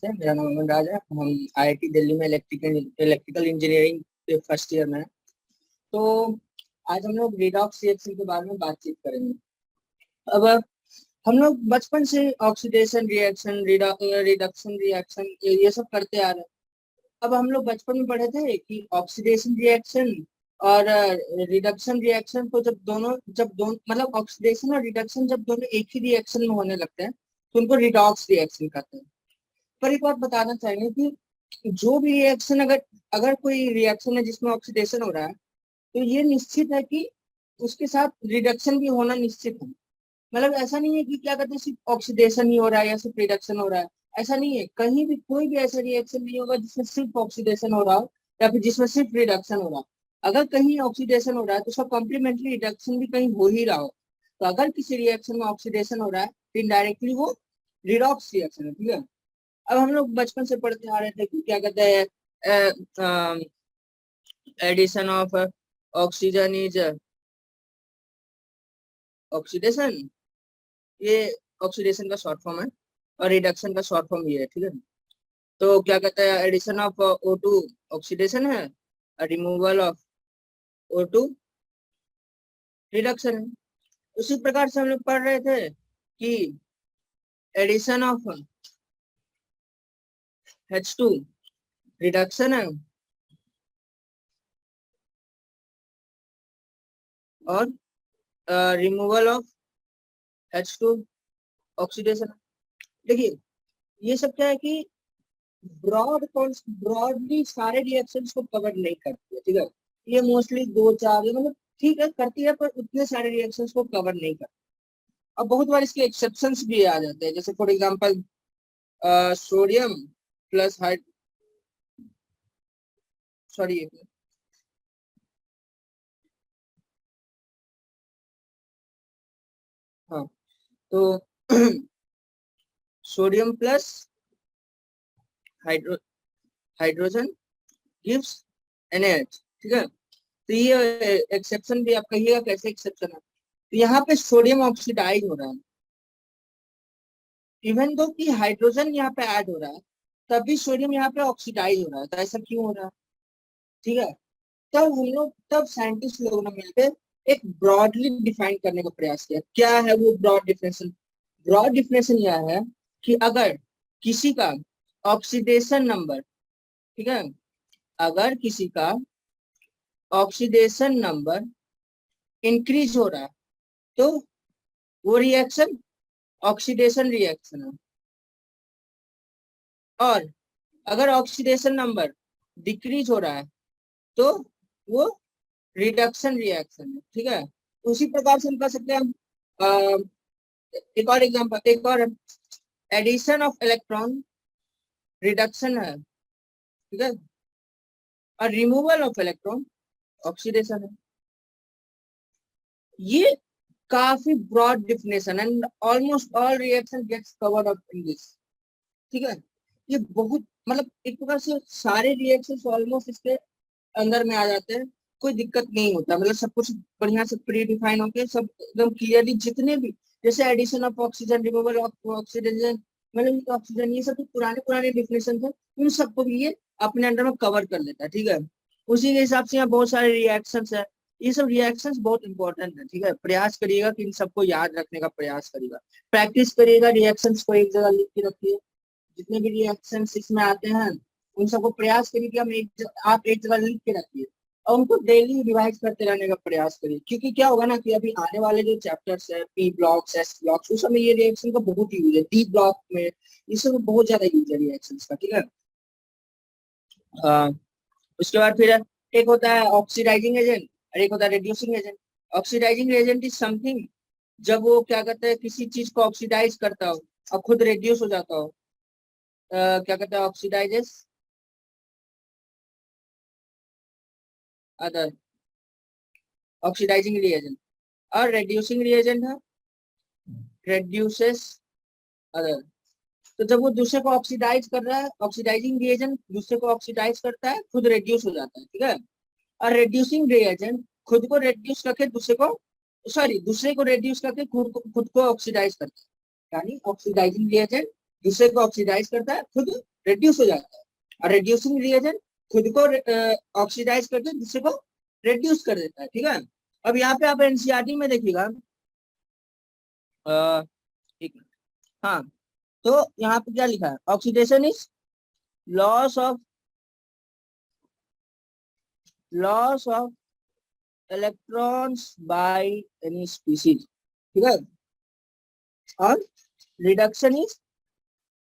Sir, मेरा नाम अमन राज है। हम आईआईटी दिल्ली में इलेक्ट्रिकल इंजीनियरिंग के फर्स्ट ईयर में हैं। तो आज हम लोग रिडॉक्स रिएक्शन के बारे में बातचीत करेंगे। अब हम लोग बचपन से ऑक्सीडेशन रिएक्शन, रिडक्शन रिएक्शन ये सब करते आ रहे हैं। अब हम लोग बचपन में पढ़े थे कि ऑक्सीडेशन रिएक्शन और रिडक्शन रिएक्शन को जब दोनों मतलब ऑक्सीडेशन और रिडक्शन जब दोनों एक ही रिएक्शन में होने लगते हैं तो उनको रिडॉक्स रिएक्शन कहते हैं। पर एक बात बताना चाहेंगे कि जो भी रिएक्शन अगर अगर कोई रिएक्शन है जिसमें ऑक्सीडेशन हो रहा है तो ये निश्चित है कि उसके साथ रिडक्शन भी होना निश्चित है। मतलब ऐसा नहीं है कि क्या कहते हैं सिर्फ ऑक्सीडेशन ही हो रहा है या सिर्फ रिडक्शन हो रहा है। ऐसा नहीं है, कहीं भी कोई भी ऐसा रिएक्शन नहीं होगा जिसमें सिर्फ ऑक्सीडेशन हो रहा हो या फिर जिसमें सिर्फ रिडक्शन हो रहा हो। अगर कहीं ऑक्सीडेशन हो रहा है तो उसका कॉम्प्लीमेंट्री रिडक्शन भी कहीं हो ही रहा हो। तो अगर किसी रिएक्शन में ऑक्सीडेशन हो रहा है तो इनडायरेक्टली वो रिडॉक्स रिएक्शन है। ठीक है। अब हम लोग बचपन से पढ़ते आ रहे थे कि क्या कहते हैं, addition of oxygen is oxidation. ये ऑक्सीडेशन का शॉर्ट फॉर्म है और रिडक्शन का शॉर्ट फॉर्म ये है। ठीक है। तो क्या कहते हैं, एडिशन ऑफ O2 ऑक्सीडेशन है और रिमूवल ऑफ O2 रिडक्शन है। उसी प्रकार से हम लोग पढ़ रहे थे कि एडिशन ऑफ H2 रिडक्शन है और रिमूवल ऑफ H2 ऑक्सीडेशन। देखिए, ये सब क्या है कि ब्रॉडली सारे रिएक्शंस को कवर नहीं करती है। ठीक है। ये मोस्टली दो चार मतलब ठीक है करती है, पर उतने सारे रिएक्शंस को कवर नहीं करती। अब बहुत बार इसके एक्सेप्शंस भी आ जाते हैं, जैसे for example sodium plus hide sorry हाँ, तो sodium plus hydro hydrogen gives NaH। ठीक है। तो ये एक्सेप्शन भी आप कहिएगा कैसे एक्सेप्शन है। तो यहाँ पे सोडियम ऑक्सीडाइज हो रहा है, इवन दो कि हाइड्रोजन यहाँ पे ऐड हो रहा है तब भी सोडियम यहाँ पे ऑक्सीडाइज हो रहा है। तो ऐसा क्यों हो रहा है? ठीक है। तब साइंटिस्ट लोगों ने मिलकर एक ब्रॉडली डिफाइन करने का प्रयास किया। क्या है वो ब्रॉड डिफिनेशन? ब्रॉड डिफिनेशन यह है कि अगर किसी का ऑक्सीडेशन नंबर, ठीक है, अगर किसी का ऑक्सीडेशन नंबर इंक्रीज हो रहा है तो वो रिएक्शन ऑक्सीडेशन रिएक्शन है, और अगर ऑक्सीडेशन नंबर डिक्रीज हो रहा है तो वो रिडक्शन रिएक्शन है। ठीक है। उसी प्रकार से हम कह सकते हैं हम एक और एग्जांपल, एक और एडिशन ऑफ इलेक्ट्रॉन रिडक्शन है। ठीक है। और रिमूवल ऑफ इलेक्ट्रॉन ऑक्सीडेशन है। ये काफी broad definition and almost all reaction gets covered up in this. ठीक है। ये बहुत मतलब एक प्रकार से सारे रिएक्शंस ऑलमोस्ट इसके अंदर में आ जाते हैं। कोई दिक्कत नहीं होता, मतलब सब कुछ बढ़िया से प्री डिफाइन होके सब एकदम क्लियरली जितने भी, जैसे addition of oxygen, removal of oxygen, मतलब ऑक्सीजन, ये सब तो पुराने पुराने डिफिनेशन थे, उन सबको भी ये अपने अंडर में कवर कर लेता है। ठीक है। उसी के हिसाब से यहाँ बहुत सारे रिएक्शंस है। ये सब रिएक्शंस बहुत इंपॉर्टेंट है। ठीक है। प्रयास करिएगा कि इन सबको याद रखने का प्रयास करिएगा, प्रैक्टिस करिएगा, रिएक्शंस को एक जगह लिख के रखिए। जितने भी रिएक्शंस इसमें आते हैं उन सबको प्रयास करिए कि आप एक जगह लिख के रखिए और उनको डेली रिवाइज करते रहने का प्रयास करिए। क्योंकि क्या होगा ना कि अभी आने वाले जो चैप्टर्स है, P ब्लॉक्स, S ब्लॉक्स, उस समय ये रिएक्शन का बहुत यूज है। D ब्लॉक में ये सब बहुत ज्यादा यूज है रिएक्शंस का। ठीक है। अ, उसके बाद फिर एक होता है ऑक्सीडाइजिंग एजेंट और एक होता है reducing agent. Oxidising agent is something जब वो क्या कहते हैं किसी चीज को ऑक्सीडाइज करता हो और खुद रिड्यूस हो जाता हो, क्या कहते हैं, ऑक्सीडाइजेस अदर ऑक्सीडाइजिंग रिएजेंट। और रेड्यूसिंग रिएजेंट है रेड्यूसेस अदर। तो जब वो दूसरे को ऑक्सीडाइज कर रहा है, ऑक्सीडाइजिंग रिएजेंट दूसरे को ऑक्सीडाइज करता है, खुद रेड्यूस हो जाता है। ठीक है। और रेड्यूसिंग रिएजेंट खुद को रेड्यूस करके दूसरे को, सॉरी, दूसरे को रेड्यूस करके खुद को ऑक्सीडाइज करता है। यानी ऑक्सीडाइजिंग रिएजेंट दूसरे को ऑक्सीडाइज करता है, खुद रिड्यूस हो जाता है। और रिड्यूसिंग रिएजेंट खुद को ऑक्सीडाइज करके दूसरे को रिड्यूस कर देता है, ठीक है। अब यहाँ पे आप एनसीईआरटी में देखिएगा, ठीक है, हाँ, तो यहाँ पे क्या लिखा है, oxidation is loss of electrons by any species, ठीक है। और reduction is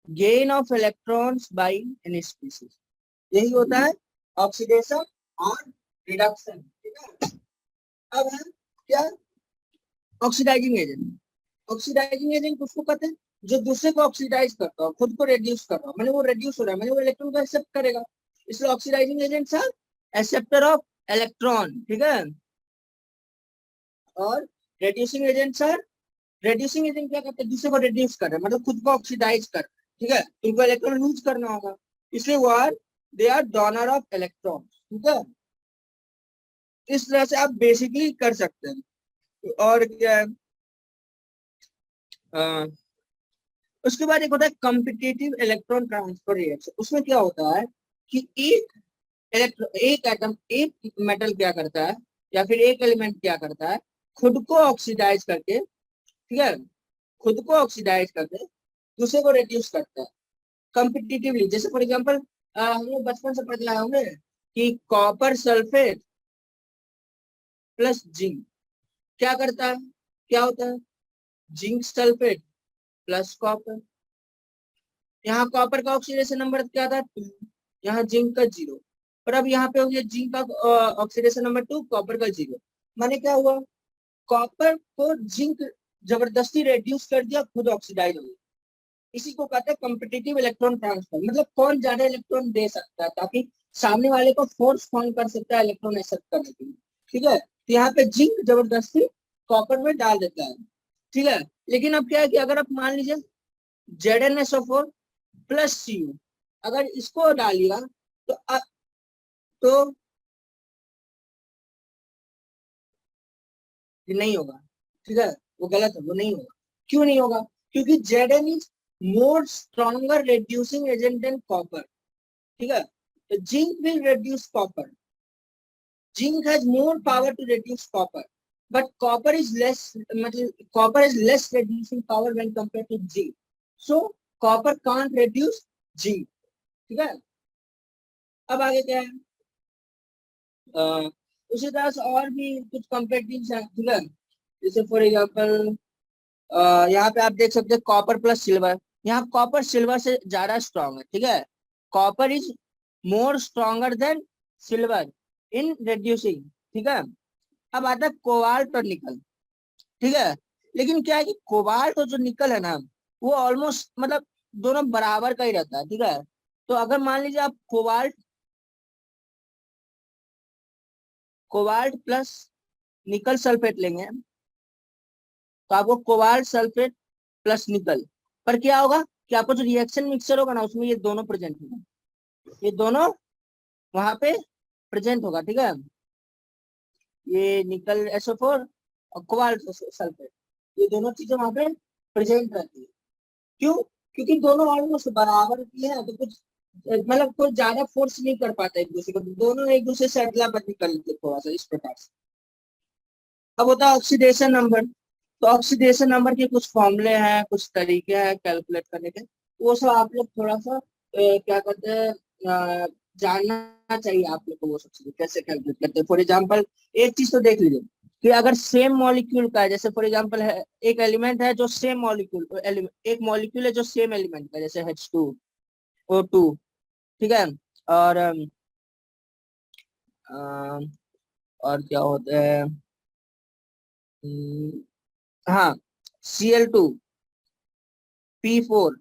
gain of electrons by any species, यही होता है ऑक्सीडेशन और रिडक्शन, ठीक है। अब है क्या, ऑक्सीडाइजिंग एजेंट। ऑक्सीडाइजिंग एजेंट उसको कहते हैं जो दूसरे को ऑक्सीडाइज करता हो, खुद को रिड्यूस कर रहा हो, मैंने वो रिड्यूस हो रहा है, मैंने वो इलेक्ट्रॉन को एक्सेप्ट करेगा, इसलिए oxidising agents are acceptor of electron, ठीक है। और reducing agents are, reducing agent क्या करते हैं, दूसरे को रिड्यूस कर रहे हैं, मतलब खुद को ऑक्सीडाइज कर, ठीक है, उनको इलेक्ट्रॉन लूज करना होगा, इसलिए वो are, they are donor of electron, ठीक है। इस तरह से आप बेसिकली कर सकते हैं। और क्या है, उसके बाद एक होता है कॉम्पिटिटिव इलेक्ट्रॉन ट्रांसफर रिएक्शन। उसमें क्या होता है कि एक एटम, एक मेटल क्या करता है, या फिर एक एलिमेंट क्या करता है, खुद को ऑक्सीडाइज करके, ठीक है, खुद को ऑक्सीडाइज करके दूसरे को रिड्यूस करता है कॉम्पिटिटिवली। जैसे फॉर एग्जांपल हम लोग बचपन से पढ़ रहे होंगे कि कॉपर सल्फेट प्लस जिंक क्या करता है, क्या होता है, जिंक सल्फेट प्लस कॉपर। यहाँ कॉपर का ऑक्सीडेशन नंबर क्या था, 2, यहाँ जिंक का 0, और अब यहाँ पे हो गया जिंक का ऑक्सीडेशन नंबर 2, कॉपर का 0। माने क्या हुआ, कॉपर को जिंक जबरदस्ती रेड्यूस कर दिया, खुद ऑक्सीडाइज हो गया। इसी को कहते हैं कॉम्पिटिटिव इलेक्ट्रॉन ट्रांसफर, मतलब कौन ज्यादा इलेक्ट्रॉन दे सकता है, ताकि सामने वाले को फोर्स कौन कर सकता है इलेक्ट्रॉन एक्सेप्ट करने के लिए, ठीक है। तो यहाँ पे जिंक जबरदस्ती कॉपर में डाल देता है, ठीक है। लेकिन अब क्या है कि अगर आप मान लीजिए ZnSO4 प्लस Cu, अगर इसको डालिएगा तो तो ये नहीं होगा, ठीक है, वो गलत है, वो नहीं होगा। क्यों नहीं होगा, क्योंकि Zn is more stronger reducing agent than copper, ठीक है। तो zinc will reduce copper, zinc has more power to reduce copper, but copper is less, मतलब copper is less reducing power when compare to zinc, so copper can't reduce zinc, ठीक है। अब आगे क्या है, उसी तरह से और भी कुछ कंपेटिव है, ठीक है। जैसे फॉर एग्जांपल यहाँ पे आप देख सकते हैं कॉपर प्लस सिल्वर, यहाँ कॉपर सिल्वर से ज्यादा स्ट्रॉन्ग है, ठीक है। Copper is more stronger than silver in reducing, ठीक है। अब आता है कोबाल्ट और निकल, ठीक है। लेकिन क्या है कि कोबाल्ट और जो निकल है ना, वो ऑलमोस्ट मतलब दोनों बराबर का ही रहता है, ठीक है। तो अगर मान लीजिए आप कोबाल्ट प्लस निकल सल्फेट लेंगे, तो आपको कोबाल्ट सल्फेट प्लस निकल, पर क्या होगा कि आपको जो रिएक्शन मिक्सचर होगा ना, उसमें ये दोनों प्रेजेंट होगा, ये दोनों वहां पे प्रेजेंट होगा, ठीक है। ये निकल SO4 और कोबाल्ट सल्फेट, ये दोनों चीजें वहां पे प्रेजेंट रहती है। क्यों, क्योंकि दोनों ऑलमोस्ट बराबर की है, तो कुछ मतलब कोई ज्यादा फोर्स नहीं कर पाता एक दूसरे को, दोनों एक दूसरे से अदला बदली कर लेते थोड़ा सा, इस प्रकार से। अब होता है ऑक्सीडेशन नंबर। तो ऑक्सीडेशन नंबर के कुछ फॉर्मूले हैं, कुछ तरीके हैं कैलकुलेट करने के, वो सब आप लोग थोड़ा सा क्या कहते हैं, जानना चाहिए आप लोग को, वो सब चीजें कैसे कैलकुलेट करते हैं। फॉर एग्जांपल एक चीज तो देख लीजिए कि अगर सेम मॉलिक्यूल का है, जैसे फॉर एग्जांपल है एक एलिमेंट है जो सेम मॉलिक्यूल, एक मॉलिक्यूल है जो सेम एलिमेंट का, जैसे H2O2, ठीक है। और और क्या होता है, हाँ, Cl2, P4,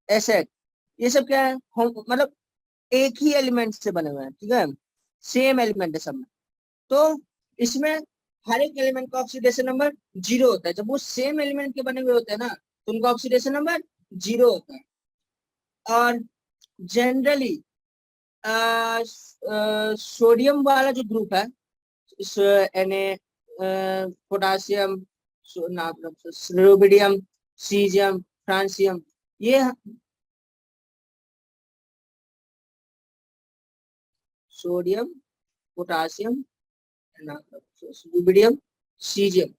Sx, ये सब क्या है, मतलब एक ही एलिमेंट से बने हुए हैं, ठीक है, सेम एलिमेंट है सब में। तो इसमें हर एक एलिमेंट का ऑक्सीडेशन नंबर 0 होता है। जब वो सेम एलिमेंट के बने हुए होते हैं ना, तो उनका ऑक्सीडेशन नंबर 0 होता है। और जनरली सोडियम वाला जो ग्रुप है, पोटासियम, रुबिडियम, सीजियम, फ्रांसियम, ये सोडियम, पोटासियम, रुबिडियम, सीजियम,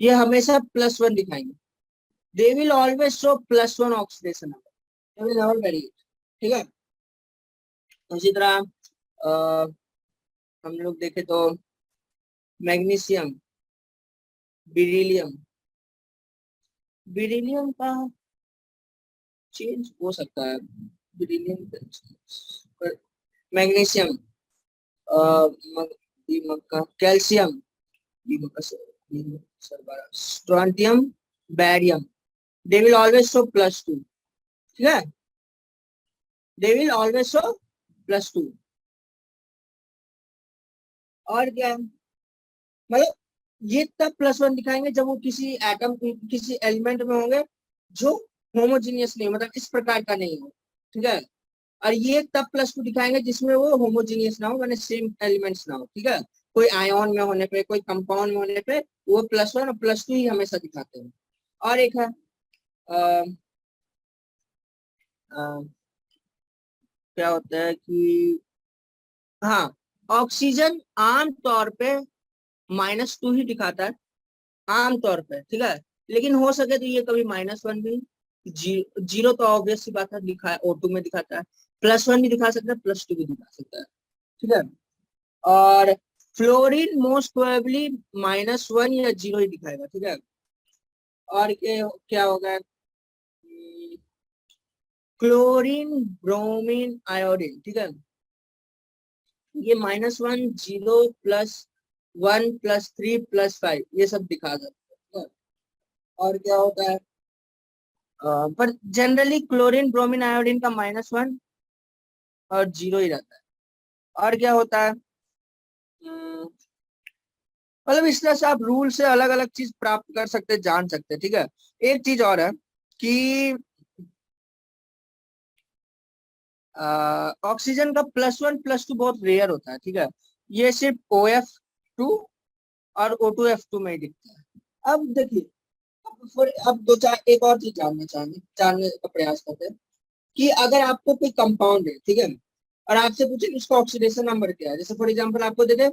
ये हमेशा +1 दिखाएंगे। They will always show +1 oxidation number, they will never very it. ठीक है। उसी तरह हम लोग देखें तो मैग्नीशियम, बेरिलियम, बेरिलियम का चेंज हो सकता है, बेरिलियम, मैग्नीशियम, दीमक का, कैल्शियम, दीमक का, strontium, barium, they will always show +2। ठीक है, दे विल ऑलवेज शो +2। और क्या है, मतलब ये तब +1 दिखाएंगे जब वो किसी एटम, किसी एलिमेंट में होंगे जो होमोजीनियस नहीं, मतलब इस प्रकार का नहीं हो। ठीक है। और ये तब +2 दिखाएंगे जिसमें वो होमोजीनियस ना हो, मैंने सेम एलिमेंट्स ना हो। ठीक है। कोई आयोन में होने पे, कोई कंपाउंड में होने पे वो +1 और +2 ही हमेशा दिखाते हैं। और एक है आ, आ, क्या होता है कि हाँ, ऑक्सीजन आम तौर पे -2 ही दिखाता है, आम तौर पे। ठीक है। लेकिन हो सके तो ये कभी -1 भी, जीरो तो ऑब्वियस सी बात है, दिखा O2 में दिखाता है, +1 भी दिखा सकता है, +2 भी दिखा सकता है। ठीक है। और फ्लोरीन मोस्ट प्रोबेबली -1 या 0 ही दिखाएगा। ठीक है। और क्या होगा, क्लोरीन, ब्रोमीन, आयोडीन। ठीक है, ये -1, 0, +1, +3, +5 ये सब दिखा सकते हैं। और क्या होता है, पर जनरली क्लोरीन, ब्रोमीन, आयोडीन का -1 और 0 ही रहता है। और क्या होता है, मतलब इस तरह से आप रूल से अलग अलग चीज प्राप्त कर सकते हैं, जान सकते हैं। ठीक है। एक चीज और है कि ऑक्सीजन का +1, +2 बहुत रेयर होता है। ठीक है। ये सिर्फ OF2 और O2F2 में ही दिखता है। अब देखिए, अब दो चार एक और चीज जानने का प्रयास करते हैं कि अगर आपको कोई कंपाउंड है, ठीक है, और आपसे पूछे कि उसका ऑक्सीडेशन नंबर क्या है, जैसे फॉर एग्जांपल आपको दे दे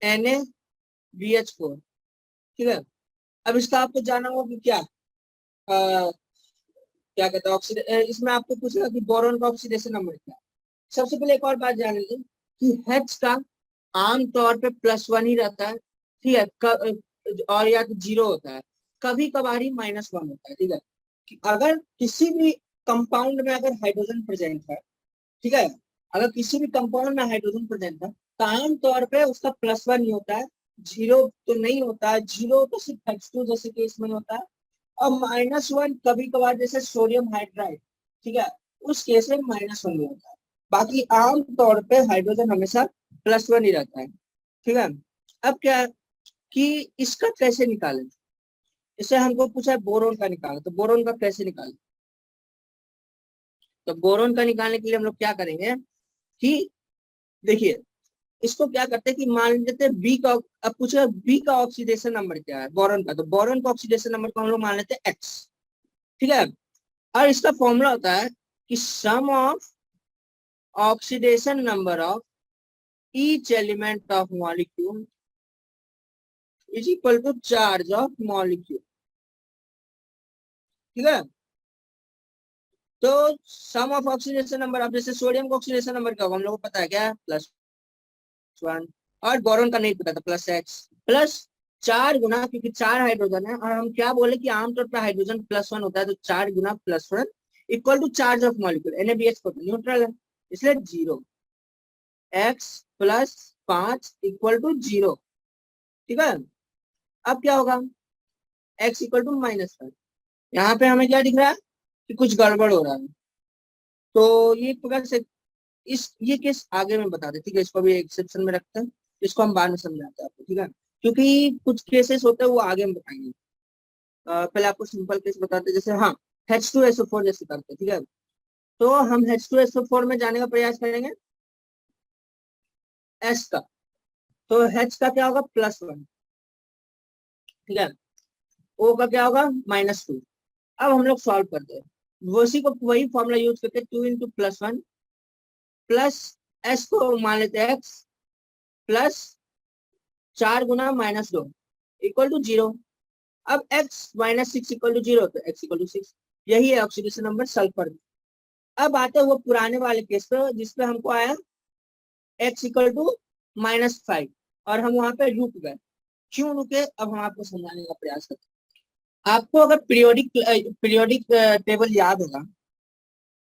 NaBH4। ठीक है। अब इसका आपको जानना होगा कि क्या क्या कहते हैं ऑक्सीडेशन, इसमें आपको पूछेगा कि बोरॉन का ऑक्सीडेशन नंबर क्या है। सबसे पहले एक और बात जान लीजिए कि H का आमतौर पे +1 ही रहता है। ठीक है। और या तो 0 होता है, कभी कभार ही -1 होता है। ठीक है। अगर किसी भी कंपाउंड में अगर हाइड्रोजन प्रेजेंट है, ठीक है, अगर किसी भी कंपाउंड में हाइड्रोजन प्रेजेंट है तो आमतौर पे उसका +1 ही होता है, 0 तो नहीं होता है। 0 तो सिर्फ H2 जैसे केस में होता है, और -1 कभी कभार जैसे सोडियम हाइड्राइड, ठीक है, उस केस में -1 ही होता है। बाकी आम तौर पे हाइड्रोजन हमेशा +1 ही रहता है। ठीक है। अब क्या है कि इसका कैसे निकालें, इसे हमको पूछा है बोरोन का निकालें, तो बोरोन का कैसे निकालें। तो बोरोन का निकालने के लिए हम लोग क्या करेंगे कि देखिए, इसको क्या करते हैं कि मान लेते हैं बी का, अब पूछे बी का ऑक्सीडेशन नंबर क्या है बोरोन का, तो बोरोन का ऑक्सीडेशन नंबर को हम लोग मान लेते हैं X। ठीक है। और इसका फॉर्मूला होता है कि sum of oxidation number of each element of molecule is equal to charge of molecule. ठीक है। तो सम ऑफ ऑक्सीडेशन नंबर, अब जैसे सोडियम का ऑक्सीडेशन नंबर क्या होगा हम लोग को पता है, क्या है, +1। और बोरोन का नहीं पता था, +X, प्लस 4 गुना, क्योंकि 4 हाइड्रोजन है और हम क्या बोले कि आमतौर पर हाइड्रोजन +1 होता है, तो 4 गुना +1 equal to charge of molecule. NaBH4 neutral है इसलिए 0, X+5 इक्वल टू 0। ठीक है। अब क्या होगा, X इक्वल टू -1। यहाँ पे हमें क्या दिख रहा है कि कुछ गड़बड़ हो रहा है, तो ये प्रकार से ये केस आगे में बता दे। ठीक है, इसको भी एक्सेप्शन में रखते हैं, इसको हम बाद में समझाते हैं आपको। ठीक है, क्योंकि कुछ केसेस होते हैं वो आगे हम बताएंगे। पहले आपको सिंपल केस बताते हैं, जैसे हाँ H2SO4 जैसे करते हैं। ठीक है, तो हम H2SO4 में जाने का प्रयास करेंगे S का, तो H का क्या होगा, +1। ठीक है। O का क्या होगा, -2। अब हम लोग सॉल्व करते हैं, वही फॉर्मूला यूज करके 2 × +1 प्लस एस को मान लेते हैं एक्स प्लस 4 × -2 इक्वल टू 0। अब x -6 इक्वल टू 0 तो x इक्वल टू 6, यही है ऑक्सीडेशन नंबर सल्फर। अब आते हैं वो पुराने वाले केस पे जिसपे हमको आया x इक्वल टू -5 और हम वहां पे रुक गए। क्यों रुके, अब हम आपको समझाने का प्रयास करते हैं। आपको अगर पीरियोडिक टेबल याद होगा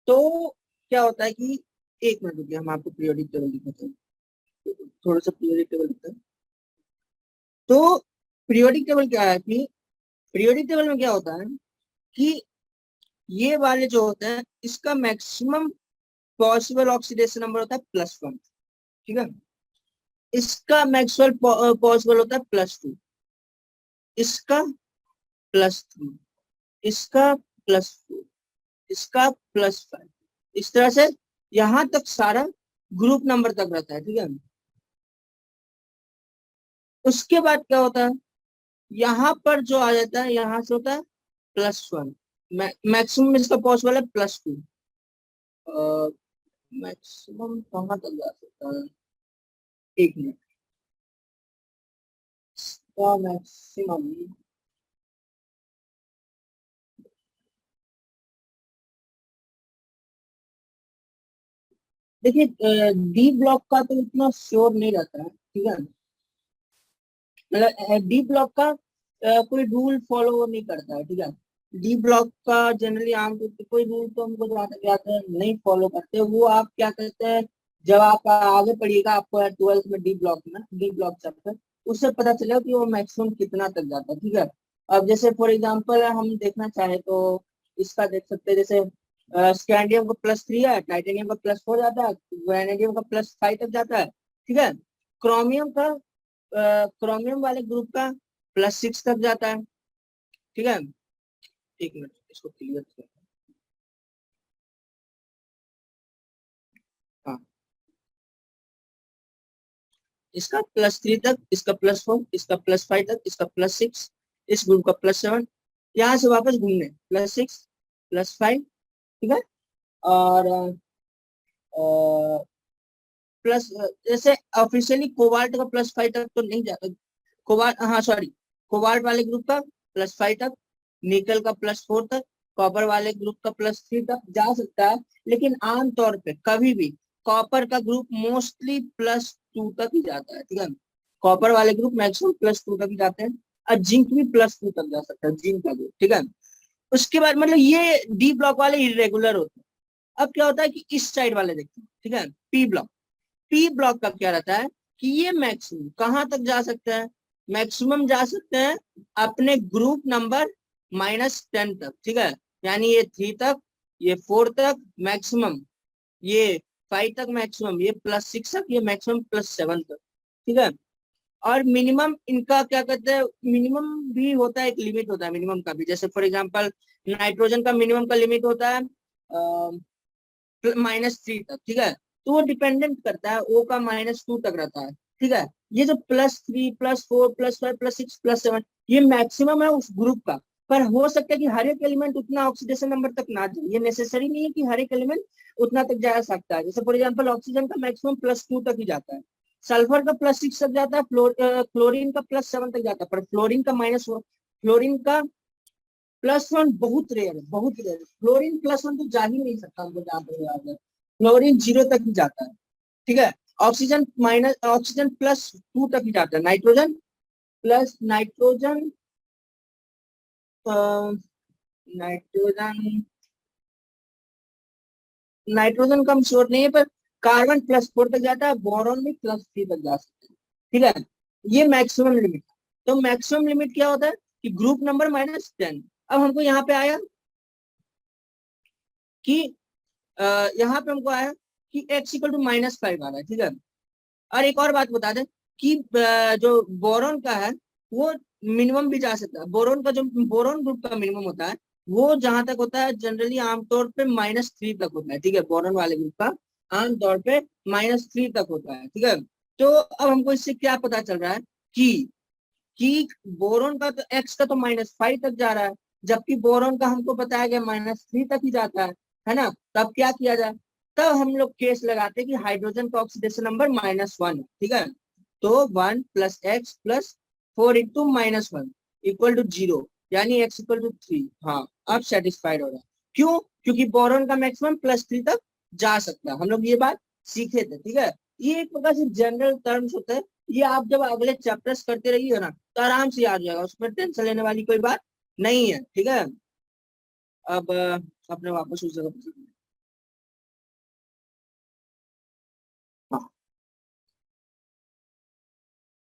तो क्या होता है कि, एक मिनट रुकिए हम आपको पीरियोडिक टेबल दिखाते हैं, थोड़ा सा पीरियोडिक टेबल दिखाते हैं। तो पीरियोडिक टेबल क्या है कि पीरियोडिक टेबल में क्या होता है कि ये वाले जो होते हैं इसका मैक्सिमम पॉसिबल ऑक्सीडेशन नंबर होता है +1, ठीक है। इसका मैक्सिमम पॉसिबल होता है +2, इसका +3, इसका +4, इसका +5, इस तरह से यहां तक सारा ग्रुप नंबर तक रहता है, ठीक है। उसके बाद क्या होता है, यहाँ पर जो आ जाता है यहाँ से होता है +1, मैक्सिमम इसका पॉसिबल है +2, मैक्सिमम कहाँ तक जा सकता है, एक मिनट, इसका मैक्सिमम देखिए, डी ब्लॉक का तो इतना श्योर नहीं रहता है, ठीक है। मतलब डी ब्लॉक का कोई रूल फॉलो नहीं करता है, ठीक है। डी ब्लॉक का जनरली आमतौर पर कोई रूल तो हमको जहाँ तक याद है नहीं फॉलो करते। वो आप क्या करते हैं, जब आप आगे पढ़िएगा आपको 12th में डी ब्लॉक चैप्टर, उससे पता चलेगा कि वो मैक्सिमम कितना तक जाता है, ठीक है। अब जैसे फॉर एग्जाम्पल हम देखना चाहे तो इसका देख सकते हैं, जैसे स्कैंडियम का +3 है, टाइटेनियम का +4 जाता है, वैनेडियम का +5 तक जाता है, ठीक है। क्रोमियम का क्रोमियम वाले ग्रुप का +6 तक जाता है, ठीक है। एक मिनट इसको क्लियर कर, हाँ, इसका +3 तक, इसका +4, इसका +5 तक, इसका +6, इस ग्रुप का +7, यहाँ से वापस घूमने +6 +5, ठीक है। और प्लस, जैसे ऑफिशियली कोबाल्ट का +5 तक तो नहीं जाता, कोबाल्ट, हाँ सॉरी, कोबाल्ट वाले ग्रुप का +5 तक, निकल का +4 तक, कॉपर वाले ग्रुप का +3 तक जा सकता है। लेकिन आमतौर पे कभी भी कॉपर का ग्रुप मोस्टली +2 तक ही जाता है, ठीक है। कॉपर वाले ग्रुप मैक्सिमम +2 तक ही जाते हैं, और जिंक भी +2 तक जा सकता है, जिंक का ग्रुप, ठीक है। उसके बाद मतलब ये डी ब्लॉक वाले इरेगुलर होते हैं। अब क्या होता है कि इस साइड वाले देखते हैं, ठीक है, पी ब्लॉक का क्या रहता है कि ये मैक्सिमम कहाँ तक जा सकता है, मैक्सिमम जा सकते हैं अपने ग्रुप नंबर -10 तक, ठीक है। यानी ये 3 तक, ये 4 तक मैक्सिमम, ये 5 तक मैक्सिमम, ये +6 तक, ये मैक्सिमम +7 तक, ठीक है। और मिनिमम इनका क्या कहते हैं, मिनिमम भी होता है, एक लिमिट होता है मिनिमम का भी। जैसे फॉर एग्जांपल नाइट्रोजन का मिनिमम का लिमिट होता है -3 तक, ठीक है। तो वो डिपेंडेंट करता है, ओ का -2 तक रहता है, ठीक है। ये जो +3 +4 +5 +6 +7 ये मैक्सिमम है उस ग्रुप का। पर हो सकता है कि हर एक एलिमेंट उतना ऑक्सीडेशन नंबर तक ना जाए, ये नेसेसरी नहीं है कि हर एक एलिमेंट उतना तक जा सकता है। जैसे फॉर एग्जांपल ऑक्सीजन का मैक्सिमम +2 तक ही जाता है, सल्फर का +6 तक जाता है, क्लोरीन का +7 तक जाता है, पर फ्लोरीन का +1 बहुत रेयर है, बहुत रेयर है। फ्लोरीन +1 तो जा ही नहीं सकता, हमको जहाँ पर याद है फ्लोरीन 0 तक ही जाता है, ठीक है। ऑक्सीजन +2 तक ही जाता है, नाइट्रोजन नाइट्रोजन नाइट्रोजन का हम श्योर नहीं है, पर कार्बन +4 तक जाता है, बोरॉन भी +3 तक जा सकता है, ठीक है। ये मैक्सिमम लिमिट। तो मैक्सिमम लिमिट क्या होता है कि ग्रुप नंबर -10। अब हमको यहाँ पे आया कि यहाँ पे हमको आया कि x इक्वल टू -5 आ रहा है, ठीक है। और एक और बात बता दें कि जो बोरॉन का है वो मिनिमम भी जा सकता है। बोरॉन का जो बोरॉन ग्रुप का मिनिमम होता है वो जहां तक होता है जनरली आमतौर पे -3 तक होता है, ठीक है। बोरॉन वाले ग्रुप का आमतौर पे -3 तक होता है, ठीक है। तो अब हमको इससे क्या पता चल रहा है कि बोरोन का तो एक्स का तो -5 तक जा रहा है, जबकि बोरॉन का हमको बताया गया -3 तक ही जाता है ना। तब क्या किया जाए, तब हम लोग केस लगाते हैं कि हाइड्रोजन का ऑक्सीडेशन नंबर -1 है, ठीक है। तो 1 + x + 4 × -1 = 0, यानी x = 3। हाँ, अब सेटिस्फाइड हो रहा है। क्यों? क्योंकि बोरॉन का मैक्सिमम +3 तक जा सकता है। हम लोग ये बात सीखे थे, ठीक है। ये एक प्रकार से जनरल टर्म्स होते हैं, ये आप जब अगले चैप्टर्स करते रहिए ना तो आराम से याद हो जाएगा, उसमें टेंशन लेने वाली कोई बात नहीं है, ठीक है। अब अपने वापस उस जगह पर। हाँ,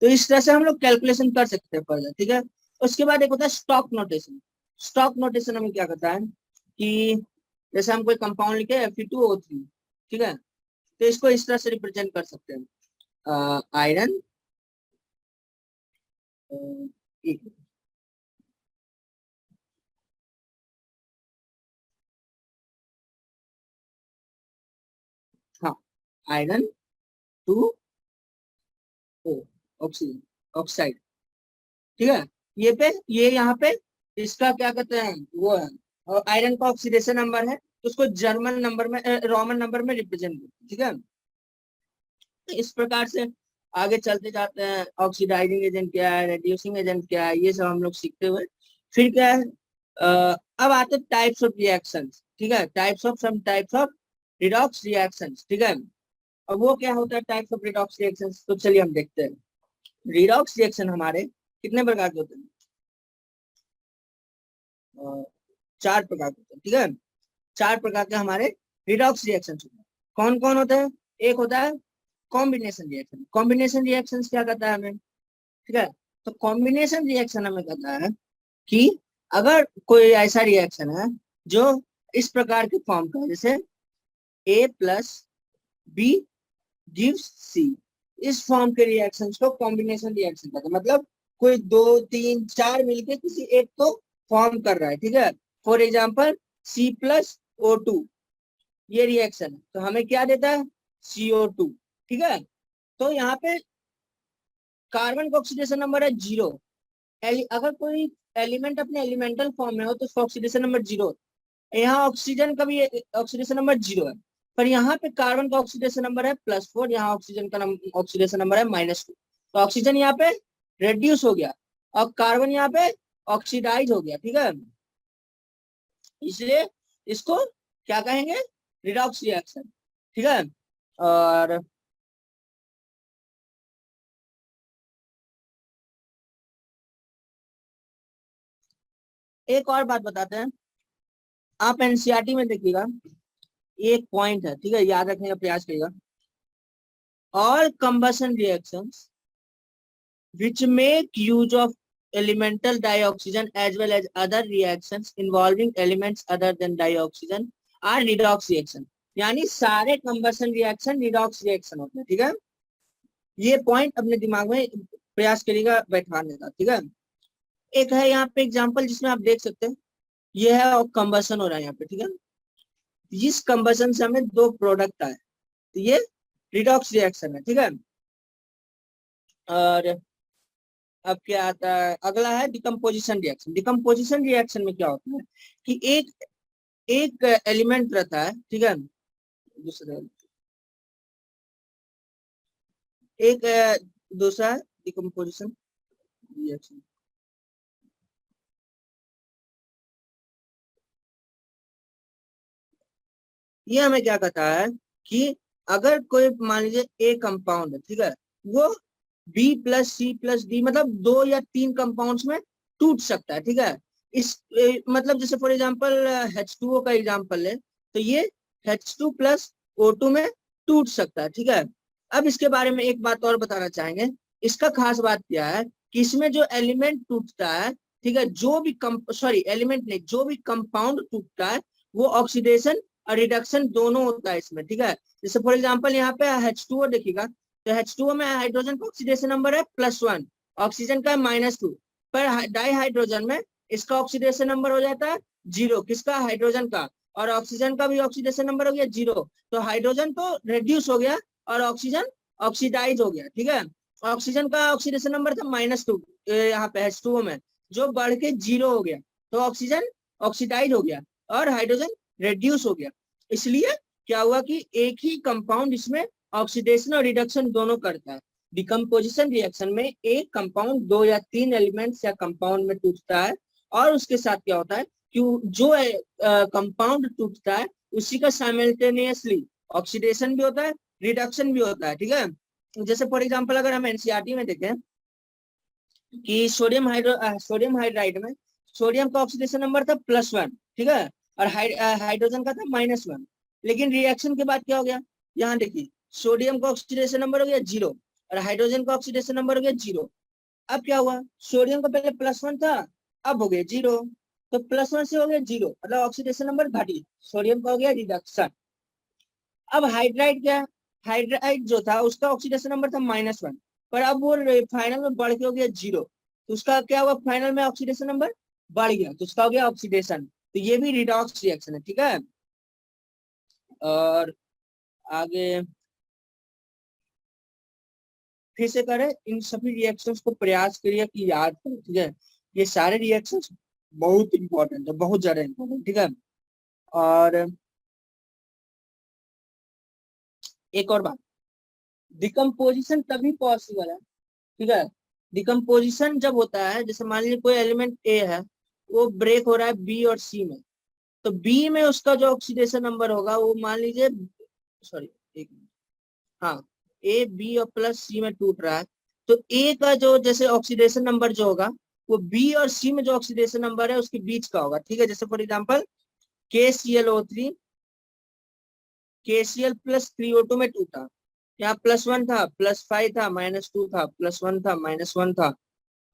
तो इस तरह से हम लोग कैलकुलेशन कर सकते हैं फर्दर, ठीक है। उसके बाद एक होता है स्टॉक नोटेशन। स्टॉक नोटेशन हमें क्या कहता है कि जैसे हम कोई कंपाउंड लिखे Fe2O3, ठीक है, तो इसको इस तरह से रिप्रेजेंट कर सकते हैं, आयरन, हाँ, आयरन 2O, ऑक्सीजन, ऑक्साइड, ठीक है। ये यहाँ पे इसका क्या कहते हैं वो है, और आयरन का ऑक्सीडेशन नंबर है, तो उसको जर्मन नंबर में, रोमन नंबर में रिप्रेजेंट करते हैं, ठीक है। तो इस प्रकार से आगे चलते जाते हैं, ऑक्सीडाइजिंग एजेंट क्या है, रेड्यूसिंग एजेंट क्या है, ये सब हम लोग सीखते हुए फिर क्या है, अब आते हैं टाइप्स ऑफ रिएक्शंस, ठीक है। टाइप्स ऑफ रिडॉक्स रिएक्शंस, ठीक है। अब वो क्या होता है टाइप्स ऑफ रिडॉक्स रिएक्शंस, तो चलिए हम देखते हैं। रिडॉक्स रिएक्शन हमारे कितने प्रकार के होते हैं, 4 प्रकार के होते हैं, ठीक है। 4 प्रकार के हमारे रिडॉक्स रिएक्शन होते हैं। कौन कौन होते हैं? एक होता है कॉम्बिनेशन रिएक्शन। कॉम्बिनेशन रिएक्शन क्या कहता है हमें, ठीक है। तो कॉम्बिनेशन रिएक्शन हमें कहता है कि अगर कोई ऐसा रिएक्शन है जो इस प्रकार के फॉर्म का है, जैसे A+B गिव्स C, इस फॉर्म के रिएक्शंस को कॉम्बिनेशन रिएक्शन कहते हैं। मतलब कोई 2, 3, 4 मिलके किसी एक को फॉर्म कर रहा है, ठीक है। फॉर एग्जाम्पल C+O2, ये रिएक्शन है, तो हमें क्या देता है CO2, ठीक है। तो यहाँ पे कार्बन का ऑक्सीडेशन नंबर है 0। अगर कोई एलिमेंट अपने एलिमेंटल फॉर्म में हो तो उसका ऑक्सीडेशन नंबर 0। यहाँ ऑक्सीजन का भी ऑक्सीडेशन नंबर 0 है, पर यहाँ पे कार्बन का ऑक्सीडेशन नंबर है +4, यहाँ ऑक्सीजन का ऑक्सीडेशन नंबर है -2। तो ऑक्सीजन यहाँ पे रेड्यूस हो गया और कार्बन यहाँ पे ऑक्सीडाइज हो गया, ठीक है। इसलिए इसको क्या कहेंगे, रिडॉक्स रिएक्शन, ठीक है। और एक और बात बताते हैं, आप एनसीईआरटी में देखिएगा, एक पॉइंट है, ठीक है, याद रखने का प्रयास करिएगा। All combustion reactions which make use of elemental dioxygen as well as other reactions involving elements other than dioxygen are redox reaction। यानी सारे कंबशन रिएक्शन रिडॉक्स रिएक्शन होते हैं, ठीक है। ये पॉइंट अपने दिमाग में प्रयास करिएगा बैठाने का, ठीक है। एक है यहाँ पे एग्जांपल जिसमें आप देख सकते हैं, ये है और कंबशन हो रहा है यहाँ पे, ठीक है। इस कंबशन से हमें 2 प्रोडक्ट आए, तो ये रिडॉक्स रिएक्शन है, ठीक है। और अब क्या आता है, अगला है डिकम्पोजिशन रिएक्शन। डिकम्पोजिशन रिएक्शन में क्या होता है कि एक एक एलिमेंट रहता है, ठीक है, दूसरा एक दूसरा डिकम्पोजिशन रिएक्शन, ये हमें क्या कहता है कि अगर कोई मान लीजिए ए कंपाउंड है, ठीक है, वो B+C+D मतलब 2 या 3 कंपाउंड्स में टूट सकता है, ठीक है। मतलब जैसे फॉर एग्जांपल H2O का एग्जांपल है, तो ये H2+O2 में टूट सकता है, ठीक है। अब इसके बारे में एक बात और बताना चाहेंगे, इसका खास बात क्या है कि इसमें जो एलिमेंट टूटता है, ठीक है, जो भी एलिमेंट नहीं, जो भी कंपाउंड टूटता है वो ऑक्सीडेशन और रिडक्शन दोनों होता है इसमें, ठीक है। जैसे फॉर एग्जांपल यहाँ पे H2O देखिएगा, तो H2O में हाइड्रोजन का ऑक्सीडेशन नंबर है +1, ऑक्सीजन का -2, पर डाई हाइड्रोजन में इसका ऑक्सीडेशन नंबर हो जाता है 0, किसका, हाइड्रोजन का, और ऑक्सीजन का भी ऑक्सीडेशन नंबर हो गया 0। तो हाइड्रोजन तो रेड्यूस हो गया और ऑक्सीजन ऑक्सीडाइज हो गया, ठीक है। ऑक्सीजन का ऑक्सीडेशन नंबर था -2 यहाँ पे H2O में, जो बढ़ के 0 हो गया। तो ऑक्सीजन ऑक्सीडाइज हो गया और हाइड्रोजन रेड्यूस हो गया। इसलिए क्या हुआ कि एक ही कंपाउंड इसमें ऑक्सीडेशन और रिडक्शन दोनों करता है। डिकम्पोजिशन रिएक्शन में एक कंपाउंड 2 या 3 एलिमेंट्स या कंपाउंड में टूटता है और उसके साथ क्या होता है कि जो कंपाउंड टूटता है उसी का साइमल्टेनियसली ऑक्सीडेशन भी होता है, रिडक्शन भी होता है। ठीक है, जैसे फॉर एग्जांपल अगर हम एनसीईआरटी में देखें कि सोडियम हाइड्राइड में सोडियम का ऑक्सीडेशन नंबर था +1, ठीक है, और हाइड्रोजन का था -1। लेकिन रिएक्शन के बाद क्या हो गया, यहाँ देखिए सोडियम का ऑक्सीडेशन नंबर हो गया 0 और हाइड्रोजन का ऑक्सीडेशन नंबर हो गया 0। अब क्या हुआ, सोडियम का पहले +1 था, अब हो गया 0, तो +1 से हो गया 0, मतलब ऑक्सीडेशन नंबर घट गया, सोडियम का हो गया रिडक्शन। अब हाइड्राइड क्या, हाइड्राइड जो था उसका ऑक्सीडेशन नंबर था -1, पर अब वो फाइनल में बढ़ के हो गया 0, तो उसका क्या हुआ, फाइनल में ऑक्सीडेशन नंबर बढ़ गया, तो उसका हो गया ऑक्सीडेशन। तो ये भी रिडॉक्स रिएक्शन है। ठीक है, और आगे फिर से करें, इन सभी रिएक्शंस को प्रयास करिए कि याद करें। ठीक है, ये सारे रिएक्शंस बहुत इंपॉर्टेंट है, बहुत ज्यादा इंपॉर्टेंट। ठीक है, और एक और बात, डिकम्पोजिशन तभी पॉसिबल है। ठीक है, डिकम्पोजिशन जब होता है, जैसे मान लीजिए कोई एलिमेंट ए है, वो ब्रेक हो रहा है बी और सी में, तो बी में उसका जो ऑक्सीडेशन नंबर होगा वो मान लीजिए, सॉरी एक मिनट, हाँ, ए बी और प्लस सी में टूट रहा है, तो ए का जो जैसे ऑक्सीडेशन नंबर जो होगा वो बी और सी में जो ऑक्सीडेशन नंबर है उसके बीच का होगा। ठीक है, जैसे for example KClO3 KCl +3O2 में टूटा, यहाँ +1 था, +5 था, -2 था, +1 था, -1 था,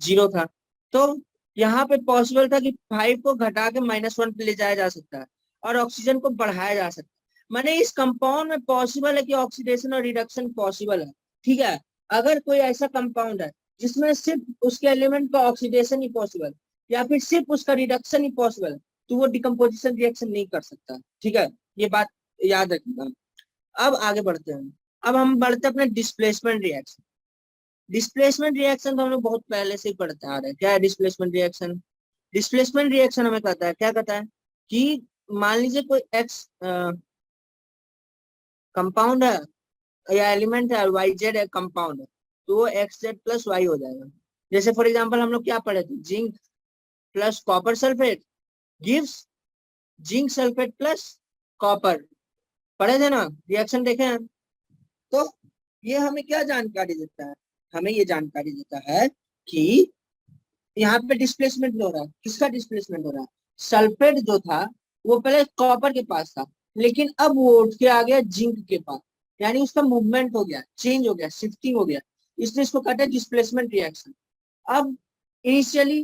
0 था, तो यहाँ पे पॉसिबल था कि 5 को घटा के -1 पे ले जाया जा सकता है और ऑक्सीजन को बढ़ाया जा सकता है। माने इस कंपाउंड में पॉसिबल है कि ऑक्सीडेशन और रिडक्शन पॉसिबल है। ठीक है, अगर कोई ऐसा कंपाउंड है जिसमें सिर्फ उसके एलिमेंट का ऑक्सीडेशन ही पॉसिबल या फिर सिर्फ उसका रिडक्शन ही पॉसिबल, तो वो डिकम्पोजिशन रिएक्शन नहीं कर सकता। ठीक है, ये बात याद रखिएगा। अब आगे बढ़ते हैं, अब हम बढ़ते हैं अपने डिस्प्लेसमेंट रिएक्शन। डिस्प्लेसमेंट रिएक्शन तो हम लोग बहुत पहले से ही पढ़ते आ रहे हैं। क्या है डिस्प्लेसमेंट रिएक्शन? डिस्प्लेसमेंट रिएक्शन हमें कहता है, क्या कहता है कि मान लीजिए कोई एक्स कंपाउंड है या एलिमेंट है, YZ है कंपाउंड है, तो वो XZ+Y हो जाएगा। जैसे फॉर एग्जांपल हम लोग क्या पढ़े थे, zinc plus copper sulphate gives zinc sulphate plus copper, पढ़े थे ना, रिएक्शन देखे हैं। तो ये हमें क्या जानकारी देता है, हमें ये जानकारी देता है कि यहाँ पे डिस्प्लेसमेंट हो रहा है, किसका डिस्प्लेसमेंट हो रहा है, सल्फेट जो था वो पहले कॉपर के पास था, लेकिन अब वो उठ के आ गया जिंक के पास, यानी उसका मूवमेंट हो गया, चेंज हो गया, शिफ्टिंग हो गया, इसलिए इसको कहते हैं डिस्प्लेसमेंट रिएक्शन। अब इनिशियली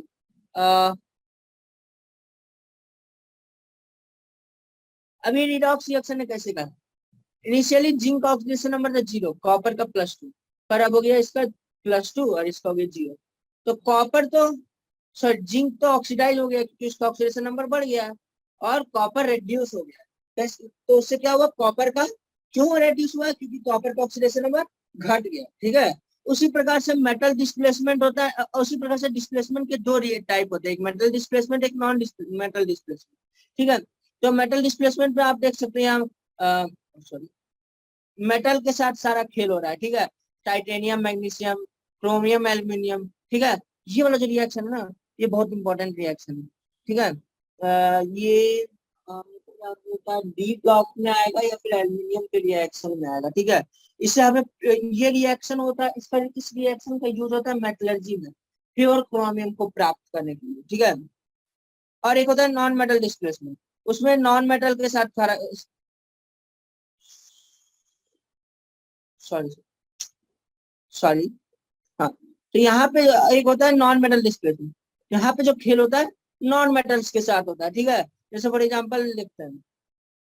अभी रिडॉक्स रिएक्शन ने कैसे कहा, इनिशियली जिंक का ऑक्सीडेशन नंबर था 0, कॉपर का +2, पर अब हो गया इसका +2 और इसका हो गया 0, तो कॉपर तो सॉरी जिंक तो ऑक्सीडाइज हो गया क्योंकि उसका ऑक्सीडेशन नंबर बढ़ गया और कॉपर रेड्यूस हो गया। तो उससे क्या हुआ, कॉपर का क्यों रेड्यूस हुआ, क्योंकि कॉपर का ऑक्सीडेशन नंबर घट गया। ठीक है, उसी प्रकार से मेटल डिस्प्लेसमेंट होता है, उसी प्रकार से डिस्प्लेसमेंट के दो टाइप होते हैं, एक मेटल डिस्प्लेसमेंट, एक नॉन मेटल डिस्प्लेसमेंट। ठीक है, तो मेटल डिस्प्लेसमेंट पे आप देख सकते हैं यहाँ सॉरी मेटल के साथ सारा खेल हो रहा है। ठीक है, टाइटेनियम मैग्नीशियम क्रोमियम एल्यूमिनियम। ठीक है, ये वाला जो रिएक्शन है ना, ये बहुत इंपॉर्टेंट रिएक्शन है। ठीक है, ये डी ब्लॉक में आएगा या फिर एल्यूमिनियम के रिएक्शन में आएगा। ठीक है, इससे हमें ये रिएक्शन होता है, इसका इस रिएक्शन का यूज होता है मेटलर्जी में प्योर क्रोमियम को प्राप्त करने के लिए। ठीक है, और एक होता है नॉन मेटल डिस्प्लेसमेंट, उसमें नॉन मेटल के साथ सॉरी सॉरी हाँ, तो यहाँ पे एक होता है नॉन मेटल डिस्प्लेसमेंट, यहाँ पे जो खेल होता है नॉन मेटल्स के साथ होता है। ठीक है, जैसे फॉर एग्जांपल लिखते हैं,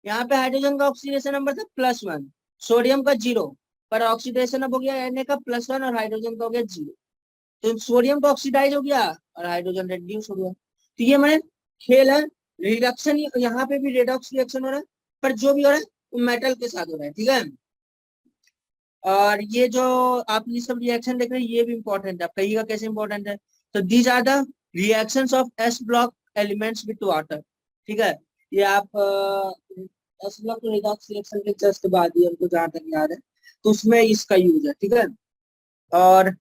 यहाँ पे हाइड्रोजन का ऑक्सीडेशन नंबर था +1, सोडियम का 0, पर ऑक्सीडेशन अब हो गया Na का +1 और हाइड्रोजन का हो गया 0, तो सोडियम का ऑक्सीडाइज हो गया और हाइड्रोजन रेड्यूस हो गया। तो ये मैंने खेल है, रिडक्शन, यहाँ पे भी रेडॉक्स रिएक्शन हो रहा है, पर जो भी हो रहा है वो मेटल के साथ हो रहा है। ठीक है, और ये जो आप ये सब रिएक्शन देख रहे हैं ये भी इंपॉर्टेंट है, आप कहिएगा कैसे इंपॉर्टेंट है। तो these are the reactions of S block elements with water, ठीक है। ये आप एसिड रिडॉक्स रिएक्शन के जस्ट बाद ही हमको जहाँ तक याद है तो उसमें इसका यूज है, ठीक है। और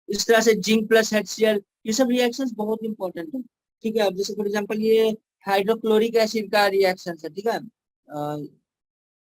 इस तरह से जिंक प्लस HCl, ये सब रिएक्शंस बहुत इंपॉर्टेंट है, ठीक है। अब जैसे फॉर एग्जांपल ये हाइड्रोक्लोरिक एसिड का रिएक्शन है, ठीक है।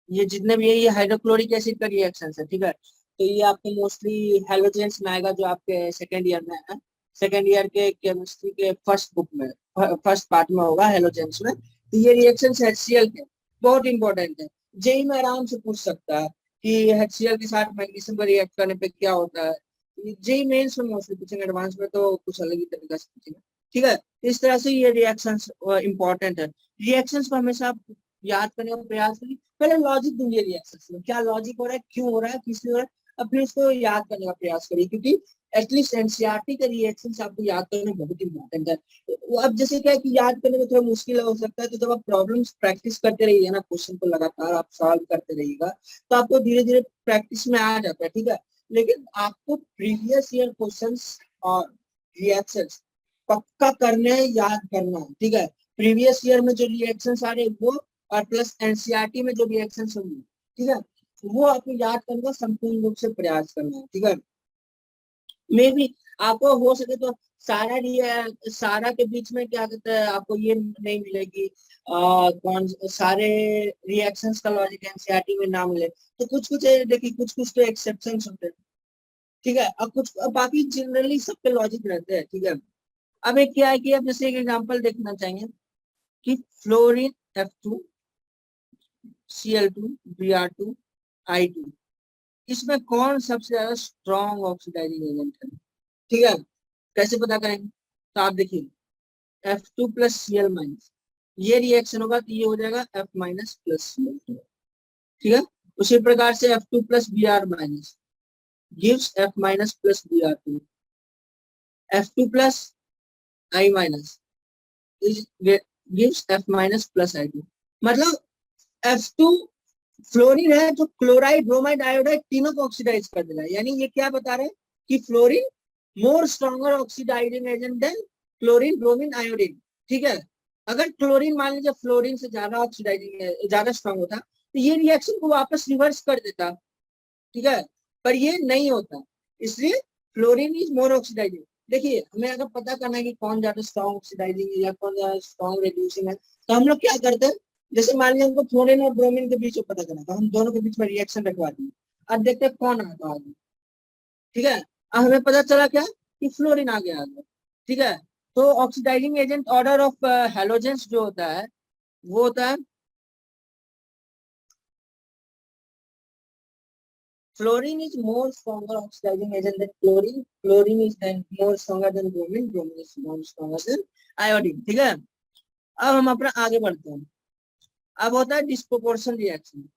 ये जितने भी है ये हाइड्रोक्लोरिक एसिड का रिएक्शन है, ठीक है। तो ये आपके मोस्टली हेलोजेंस में आएगा जो आपके सेकेंड ईयर में है, सेकेंड ईयर के केमिस्ट्री के फर्स्ट बुक में, फर्स्ट पार्ट में होगा हेलोजेंस में। तो ये रिएक्शन HCl के बहुत इंपॉर्टेंट है। जेई में आराम से पूछ सकता है कि HCl के साथ मैग्नीशियम का रिएक्ट करने पे क्या होता है। जेई मेंस में मोस्टली पूछेंगे, एडवांस में तो कुछ अलग ही तरीका से पूछेंगे, ठीक है। इस तरह से ये रिएक्शंस इंपॉर्टेंट है। रिएक्शंस को हमेशा आप याद करने का प्रयास करिए। पहले लॉजिक ढूंढिए रिएक्शंस में, क्या लॉजिक हो रहा है, क्यों हो रहा है, किस लिए हो रहा है, अब फिर उसको याद करने का प्रयास करिए, क्योंकि एटलीस्ट एनसीईआरटी के रिएक्शंस आपको याद करना बहुत इंपॉर्टेंट है। वो अब जैसे क्या है कि याद करने में थोड़ा मुश्किल हो सकता है, तो जब आप प्रॉब्लम्स प्रैक्टिस करते रहिए ना, क्वेश्चन को लगातार आप सॉल्व करते रहिएगा तो आपको धीरे धीरे प्रैक्टिस में आ जाता है, ठीक है। लेकिन आपको प्रीवियस ईयर क्वेश्चंस और रिएक्शंस पक्का करने हैं, याद करना है, ठीक है। प्रीवियस ईयर में जो रिएक्शंस आ रहे हैं वो, और प्लस एनसीईआरटी में जो रिएक्शंस होंगे, ठीक है, वो आपको याद करने का संपूर्ण रूप से प्रयास करना है, ठीक है। मे भी आपको हो सके तो सारा के बीच में क्या कहते हैं आपको ये नहीं मिलेगी कौन सारे रिएक्शंस का लॉजिक एनसीईआरटी में ना मिले, तो कुछ कुछ देखिए कुछ कुछ तो एक्सेप्शंस होते हैं, ठीक है। अब कुछ अब बाकी जनरली सब पे लॉजिक रहते हैं, ठीक है। अब एक क्या है कि अब जैसे एक एग्जांपल देखना चाहेंगे कि फ्लोरीन F2Cl2Br2I2, इसमें कौन सबसे ज्यादा स्ट्रॉन्ग ऑक्सीडाइजिंग एजेंट है, ठीक है। कैसे पता करेंगे, तो आप देखिए F2 + Cl-, ये रिएक्शन होगा तो ये हो जाएगा F- + Cl2, ठीक है। उसी प्रकार से F2 + Br- gives F- + Br2, F2 + I- is gives F- + I2। मतलब F2 फ्लोरीन है जो क्लोराइड ब्रोमाइड आयोडाइड तीनों को ऑक्सीडाइज कर देगा, यानी ये क्या बता रहे हैं कि fluorine more stronger oxidising agent than chlorine bromine iodine, ठीक है। अगर क्लोरीन मान लीजिए फ्लोरीन से ज्यादा ऑक्सीडाइजिंग ज्यादा स्ट्रॉन्ग होता तो ये रिएक्शन को वापस रिवर्स कर देता, ठीक है। पर ये नहीं होता, इसलिए फ्लोरीन इज मोर ऑक्सीडाइजिंग। देखिए हमें अगर पता करना है कि कौन ज्यादा स्ट्रॉन्ग ऑक्सीडाइजिंग है या कौन ज्यादा स्ट्रॉन्ग रिड्यूसिंग है, तो हम लोग क्या करते हैं, जैसे मान लीजिए हमको फ्लोरीन और ब्रोमीन के बीच में पता करना, तो हम दोनों के बीच में रिएक्शन रखवा देंगे, अब देखते हैं कौन आता है आगे, ठीक है। अब हमें पता चला क्या कि फ्लोरीन आ गया आगे, ठीक है। तो oxidising agent order of halogens जो होता है वो होता है fluorine is more stronger oxidizing agent than chlorine. Chlorine is then more stronger than bromine. Bromine is more stronger than iodine. ठीक है। अब हम अपना आगे बढ़ते हैं। अब होता है डिस्प्रोपोर्शन रिएक्शन।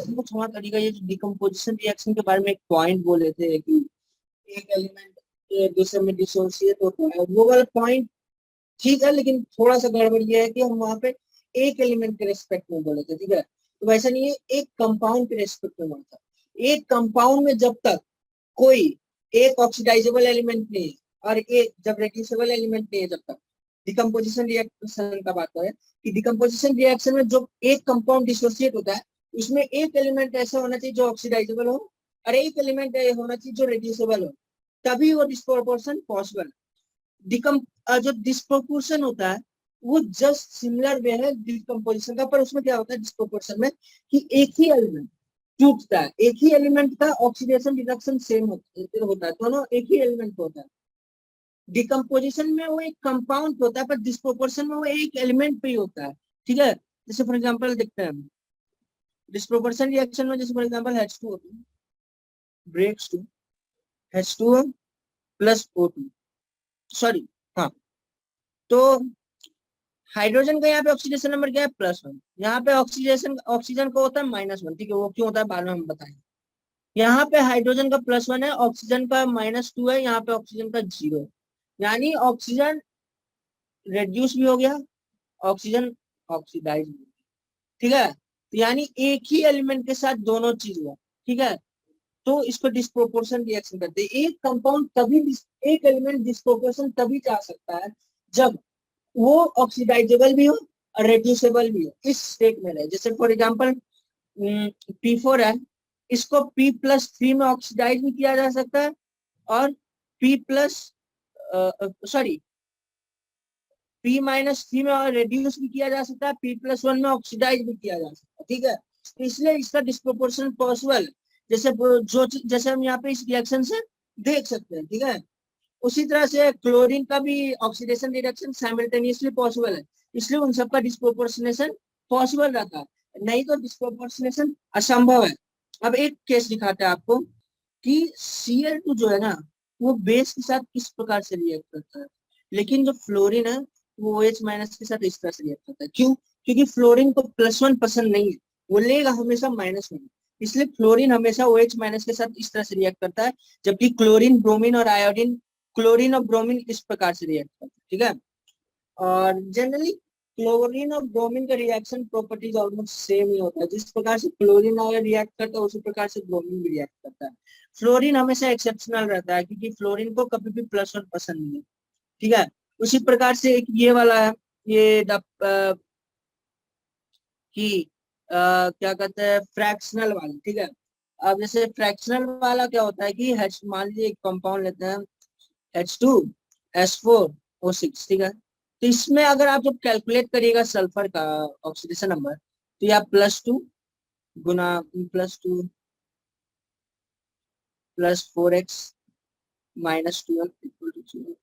कुछ हमारा तरीका ये डिकम्पोजिशन रिएक्शन के बारे में एक पॉइंट बोले थे कि एक एलिमेंट दूसरे में डिसोसिएट होता है, वो वाला पॉइंट ठीक है, लेकिन थोड़ा सा गड़बड़ ये है कि हम वहां पे एक एलिमेंट के रेस्पेक्ट में बोले थे, ठीक है। तो वैसा नहीं है, एक कंपाउंड के रेस्पेक्ट में बोला था। एक कंपाउंड में जब तक कोई एक ऑक्सीडाइजेबल एलिमेंट नहीं है और एक जब रेड्यूसेबल एलिमेंट नहीं है, जब तक डिकम्पोजिशन रिएक्शन का बात है कि डिकम्पोजिशन रिएक्शन में जो एक कंपाउंड डिसोसिएट होता है उसमें एक एलिमेंट ऐसा होना चाहिए जो ऑक्सीडाइजेबल हो और एक एलिमेंट होना चाहिए जो रेड्यूसेबल हो, तभी वो डिस्प्रोपोर्शन पॉसिबल। डिकम जो डिस्प्रोपोर्शन होता है वो जस्ट सिमिलर वे है डिकम्पोजिशन का, पर उसमें क्या होता है डिस्प्रोपोर्शन में कि एक ही एलिमेंट टूटता है, एक ही एलिमेंट का ऑक्सीडेशन रिडक्शन सेम होता है, दोनों एक ही एलिमेंट होता है। डिकम्पोजिशन में वो एक कंपाउंड होता है पर डिस्प्रोपोर्शन में वो एक एलिमेंट पे ही होता है, ठीक है। जैसे फॉर एग्जांपल देखते हैं डिस्प्रोपोर्शन रिएक्शन में, जैसे for example H2O breaks to H2O + O2, sorry, हाँ। तो हाइड्रोजन का यहाँ पे ऑक्सीडेशन नंबर क्या है +1, यहाँ पे ऑक्सीडेशन ऑक्सीजन को होता है -1, ठीक है। वो क्यों होता है बाद में हम बताएंगे। यहाँ पे हाइड्रोजन का +1 है, ऑक्सीजन का -2 है, यहाँ पे ऑक्सीजन का 0 है, यानी ऑक्सीजन रेड्यूस भी हो गया, ऑक्सीजन ऑक्सीडाइज भी, ठीक है। तो यानी एक ही एलिमेंट के साथ दोनों चीज हुआ, ठीक है, तो इसको डिस्प्रोपोर्शन रिएक्शन कहते हैं। एक कंपाउंड तभी एक एलिमेंट डिस्प्रोपोर्शन तभी जा सकता है जब वो ऑक्सीडाइजेबल भी हो और रेड्यूसेबल भी हो, इस स्टेट में रहे। जैसे फॉर एग्जांपल P4 है, इसको P+3 में ऑक्सीडाइज भी किया जा सकता है और P प्लस सॉरी P-3 में और रेड्यूस भी किया जा सकता है, P+1 में ऑक्सीडाइज भी किया जा सकता है, ठीक है। इसलिए इसका डिस्प्रोपोर्शन पॉसिबल, जैसे जो जैसे हम यहाँ पे इस रिएक्शन से देख सकते हैं, ठीक है। उसी तरह से क्लोरीन का भी ऑक्सीडेशन रिडक्शन साइमल्टेनियसली पॉसिबल है, इसलिए उन सबका डिस्प्रोपोर्शनेशन पॉसिबल रहता है, नहीं तो डिस्प्रोपोर्शनेशन असंभव है। अब एक केस दिखाते हैं आपको कि Cl2 जो है ना, वो बेस के साथ किस प्रकार से रिएक्ट करता है, लेकिन जो फ्लोरीन है वो OH- के साथ इस तरह से रिएक्ट करता है। क्यों? क्योंकि फ्लोरीन को +1 पसंद नहीं है, वो लेगा हमेशा -1, इसलिए फ्लोरीन हमेशा OH- के साथ इस तरह से रिएक्ट करता है, जबकि क्लोरीन, ब्रोमीन और आयोडीन, क्लोरीन और ब्रोमीन इस प्रकार से रिएक्ट करते हैं, ठीक है। और जनरली क्लोरीन और ब्रोमीन का रिएक्शन प्रॉपर्टीज ऑलमोस्ट सेम ही होता है, जिस प्रकार से क्लोरीन अगर रिएक्ट करता है उसी प्रकार से ब्रोमीन भी रिएक्ट करता है। फ्लोरीन हमेशा एक्सेप्शनल रहता है क्योंकि फ्लोरीन को कभी भी +1 पसंद नहीं है, ठीक है। उसी प्रकार से एक ये वाला है, ये कि क्या कहते हैं फ्रैक्शनल वाला, ठीक है। अब जैसे फ्रैक्शनल वाला क्या होता है कि मान लीजिए एक कंपाउंड लेते हैं H2S4O6, ठीक है। तो इसमें अगर आप जब कैलकुलेट करिएगा सल्फर का ऑक्सीडेशन नंबर, तो यह +2 गुना +2 +4x -12 इक्वल टू 0,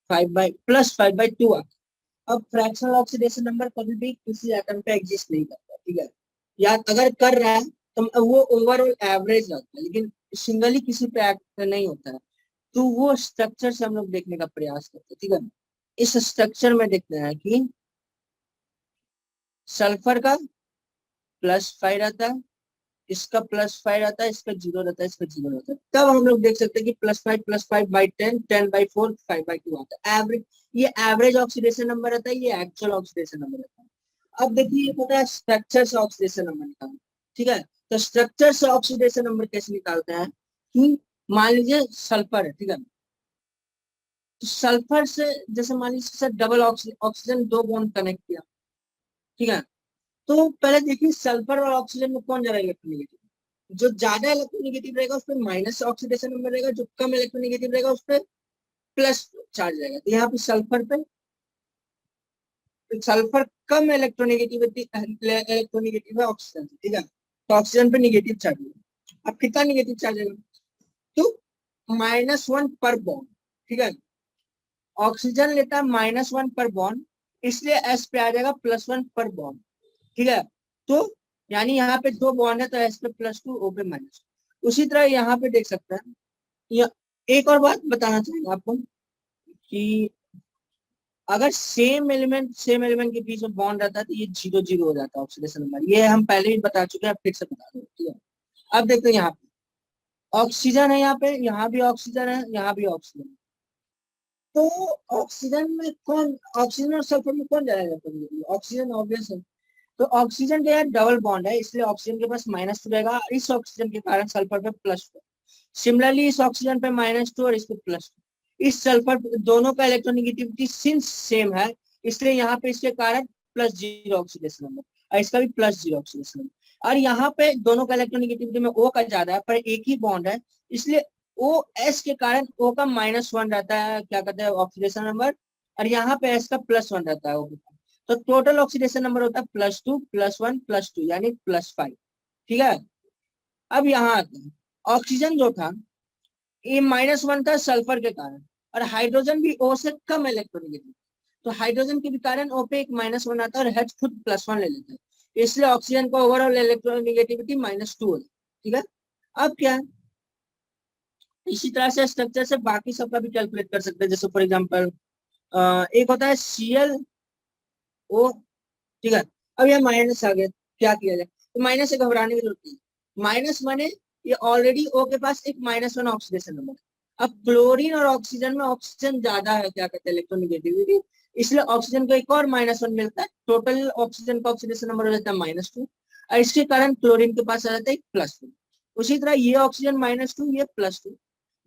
5/2। अब फ्रैक्शनल ऑक्सीडेशन नंबर कभी भी किसी एटम पे एग्जिस्ट नहीं करता, ठीक है, या अगर कर रहा है तो वो ओवरऑल एवरेज रहता है, लेकिन सिंगली किसी पे एक्ट नहीं होता है। तो वो स्ट्रक्चर से हम लोग देखने का प्रयास करते हैं, ठीक है। इस स्ट्रक्चर में देखते हैं कि सल्फर का +5 रहता है, इसका +5 रहता है, इसका 0 रहता है, इसका 0 रहता है। तब हम लोग देख सकते हैं कि +5 10/4 5/2 आता है एवरेज। ये एवरेज ऑक्सीडेशन नंबर रहता है, ये एक्चुअल ऑक्सीडेशन नंबर रहता है। अब देखिए, ये पता है स्ट्रक्चर से ऑक्सीडेशन नंबर निकालना, ठीक है। तो स्ट्रक्चर से ऑक्सीडेशन नंबर कैसे निकालते हैं कि मान लीजिए सल्फर है, ठीक है। तो सल्फर से जैसे मान लीजिए डबल ऑक्सीजन 2 बॉन्ड कनेक्ट किया, ठीक है। तो पहले देखिए सल्फर और ऑक्सीजन में कौन ज्यादा इलेक्ट्रोनेगेटिव, जो ज्यादा इलेक्ट्रोनेगेटिव रहेगा उस पर माइनस ऑक्सीडेशन नंबर रहेगा, जो कम इलेक्ट्रोनेगेटिव रहेगा उस पर प्लस चार्ज रहेगा। तो यहाँ पे सल्फर कम इलेक्ट्रोनेगेटिव है ऑक्सीजन, ठीक है, तो ऑक्सीजन पे निगेटिव चार्ज है। अब कितना निगेटिव चार्ज है, तो -1 पर बॉन्ड, ठीक है। ऑक्सीजन लेता है -1 पर बॉन्ड, इसलिए एस पे आ जाएगा +1 पर बॉन्ड, ठीक है। तो यानी यहाँ पे 2 बॉन्ड है तो एस पे +2, ओ पे -2। उसी तरह यहाँ पे देख सकते हैं। एक और बात बताना चाहेंगे आपको कि अगर सेम एलिमेंट के बीच में बॉन्ड रहता है तो ये 0 0 हो जाता है ऑक्सीडेशन नंबर। ये हम पहले ही बता चुके हैं, फिर से बता दो, ठीक है। अब देखते हैं यहाँ पे ऑक्सीजन है, यहाँ भी ऑक्सीजन है, यहाँ भी ऑक्सीजन है। तो ऑक्सीजन में कौन, ऑक्सीजन और सल्फर में कौन ज्यादा इलेक्ट्रॉन, ऑक्सीजन ऑब्वियस है। तो ऑक्सीजन के यार डबल बॉन्ड है, इसलिए ऑक्सीजन के पास -2 रहेगा, इस ऑक्सीजन के कारण सल्फर पे +2। सिमिलरली इस ऑक्सीजन पे -2 और इस पे +2। इस सल्फर दोनों का इलेक्ट्रोनेगेटिविटी सिंस सेम है, इसलिए यहाँ पे इसके कारण +0 ऑक्सीडेशन नंबर, और इसका भी +0 ऑक्सीडेशन नंबर। और यहाँ पे दोनों का इलेक्ट्रोनेगेटिविटी में O का ज्यादा है, पर एक ही बॉन्ड है, इसलिए ओ एस के कारण O का -1 रहता है, क्या कहते हैं ऑक्सीडेशन नंबर, और यहाँ पे एस का +1 रहता है O के। तो टोटल ऑक्सीडेशन नंबर होता है +2 +1 +2 यानी +5, ठीक है। अब यहाँ आते हैं, ऑक्सीजन जो था ये -1 था सल्फर के कारण, और हाइड्रोजन भी O से कम इलेक्ट्रोनेगेटिव, तो हाइड्रोजन के भी कारण O पे एक -1 आता है और H खुद +1 ले लेता है, इसलिए ऑक्सीजन का ओवरऑल इलेक्ट्रोनेगेटिविटी -2 होता है, ठीक है। अब क्या है, इसी तरह से स्ट्रक्चर से बाकी सबका भी कैलकुलेट कर सकते हैं। जैसे फॉर एग्जांपल एक होता है ClO, ठीक है। अब ये माइनस आ गया, क्या किया जाए, तो माइनस से घबराने की जरूरत नहीं, माइनस माने ये ऑलरेडी O के पास एक -1 ऑक्सीडेशन नंबर। अब क्लोरीन और ऑक्सीजन में ऑक्सीजन ज्यादा है, क्या कहते हैं इलेक्ट्रोनेगेटिविटी, इसलिए ऑक्सीजन को एक और -1 मिलता है, टोटल ऑक्सीजन का ऑक्सीडेशन नंबर हो जाता है -2। और इसके कारण क्लोरीन के पास आ जाता है +2। उसी तरह ये ऑक्सीजन -2, ये +2,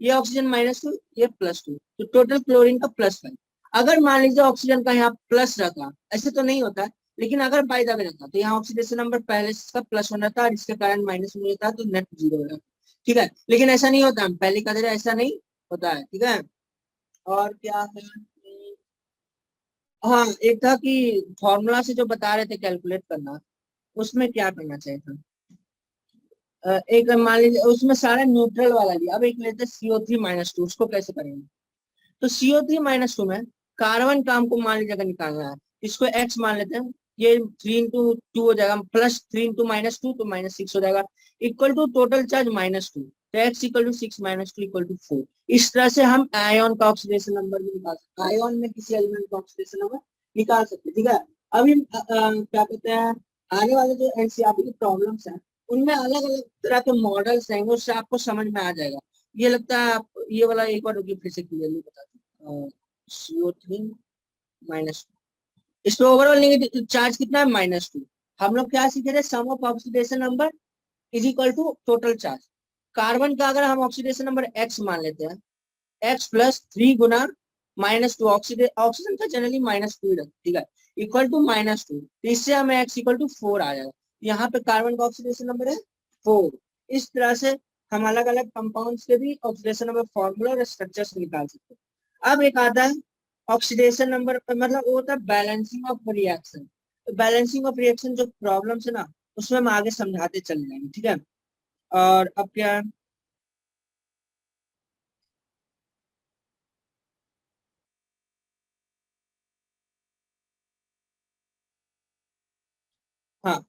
ये ऑक्सीजन -2, ये +2, तो टोटल क्लोरीन का +5। अगर मान लीजिए ऑक्सीजन का यहाँ प्लस रहता, ऐसे तो नहीं होता है, लेकिन अगर बाय द वे रहता तो यहाँ ऑक्सीडेशन नंबर पहले से इसका +1 रहता और इसके कारण -1 रहता, तो नेट 0 रहता। ठीक है, लेकिन ऐसा नहीं होता, हम पहले कहते थे ऐसा नहीं होता है। ठीक है, और क्या है, हाँ एक था कि फॉर्मूला से जो बता रहे थे कैलकुलेट करना, उसमें क्या करना चाहिए था। एक मान लीजिए उसमें सारा न्यूट्रल वाला लिया, अब एक लेते CO3-2, उसको कैसे करेंगे। तो CO3-2 में कार्बन का हमको मान लीजिए अगर निकालना है, इसको x मान लेते हैं, ये 3 × 2 हो जाएगा, +3 × 2 तो -6 हो जाएगा, इक्वल टू टोटल चार्ज -2, तो x = 6 -2 = 4। इस तरह से हम आयन का ऑक्सीडेशन नंबर भी निकाल सकते हैं, आयन में किसी एलिमेंट का ऑक्सीडेशन नंबर निकाल सकते हैं। ठीक है, अभी क्या कहते हैं, आने वाले जो एनसीईआरटी की प्रॉब्लम्स हैं उनमें अलग अलग तरह के मॉडल्स रहेंगे, उससे आपको समझ में आ जाएगा। ये लगता है आप ये वाला एक बार रुकिए फिर से क्लियरली बता दूं। CO3-2, इस पे ओवरऑल नेगेटिव चार्ज कितना है, -2। हम लोग क्या सीखे थे, sum of oxidation number is equal to total charge. Carbon का अगर हम ऑक्सीडेशन नंबर x मान लेते हैं, x +3 गुना -2, ऑक्सीजन का जनरली -2 रहता है, ठीक है, इक्वल टू -2, तो इससे हमें x = 4 आ जाएगा। यहाँ पे कार्बन का ऑक्सीडेशन नंबर है 4। इस तरह से हम अलग अलग कंपाउंड्स के भी ऑक्सीडेशन नंबर फॉर्मूला और स्ट्रक्चर्स निकाल सकते हैं। अब एक आता है ऑक्सीडेशन नंबर, मतलब वो होता है बैलेंसिंग ऑफ रिएक्शन। तो बैलेंसिंग ऑफ रिएक्शन जो प्रॉब्लम्स है ना, उसमें हम आगे समझाते चल जाएंगे। ठीक है, और अब क्या है, हाँ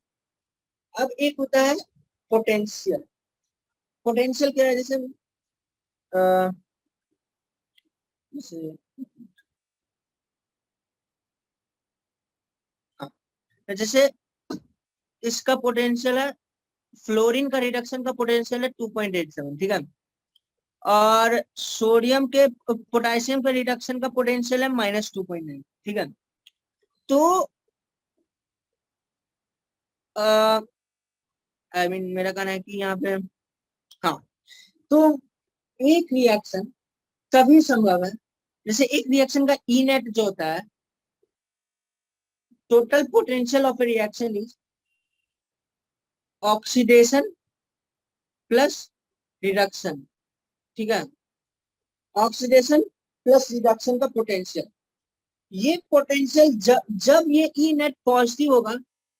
अब एक होता है पोटेंशियल। पोटेंशियल क्या है, जैसे अ, जैसे हाँ, जैसे इसका पोटेंशियल है, फ्लोरीन का रिडक्शन का पोटेंशियल है 2.87, ठीक है, और सोडियम के पोटेशियम के रिडक्शन का पोटेंशियल है -2.9, ठीक है। तो आई मीन मेरा कहना है कि यहाँ पे, हाँ, तो एक रिएक्शन तभी संभव है, जैसे एक रिएक्शन का ई नेट जो होता है, total potential of A reaction is oxidation plus reduction, ठीक है, ऑक्सीडेशन प्लस रिडक्शन का पोटेंशियल। ये पोटेंशियल जब ये ई नेट पॉजिटिव होगा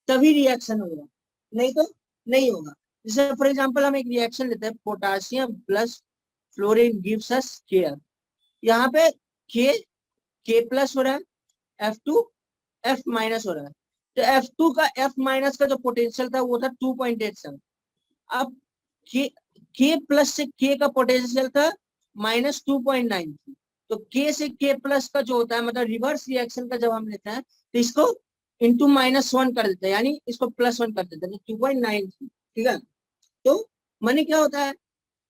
तभी रिएक्शन होगा, नहीं तो नहीं होगा। जैसे फॉर एग्जांपल हम एक रिएक्शन लेते हैं, potassium plus fluorine gives us Kr। यहाँ पे K+ हो रहा है, F2 F- हो रहा है, तो F2 का F- का जो पोटेंशियल था वो था 2.87। अब K+ से K का पोटेंशियल था -2.9, तो K से K+ का जो होता है, मतलब रिवर्स रिएक्शन का जब हम लेते हैं तो इसको इंटू -1 कर देते हैं, यानी इसको +1 कर देते हैं, 2.9, ठीक है। तो माने क्या होता है,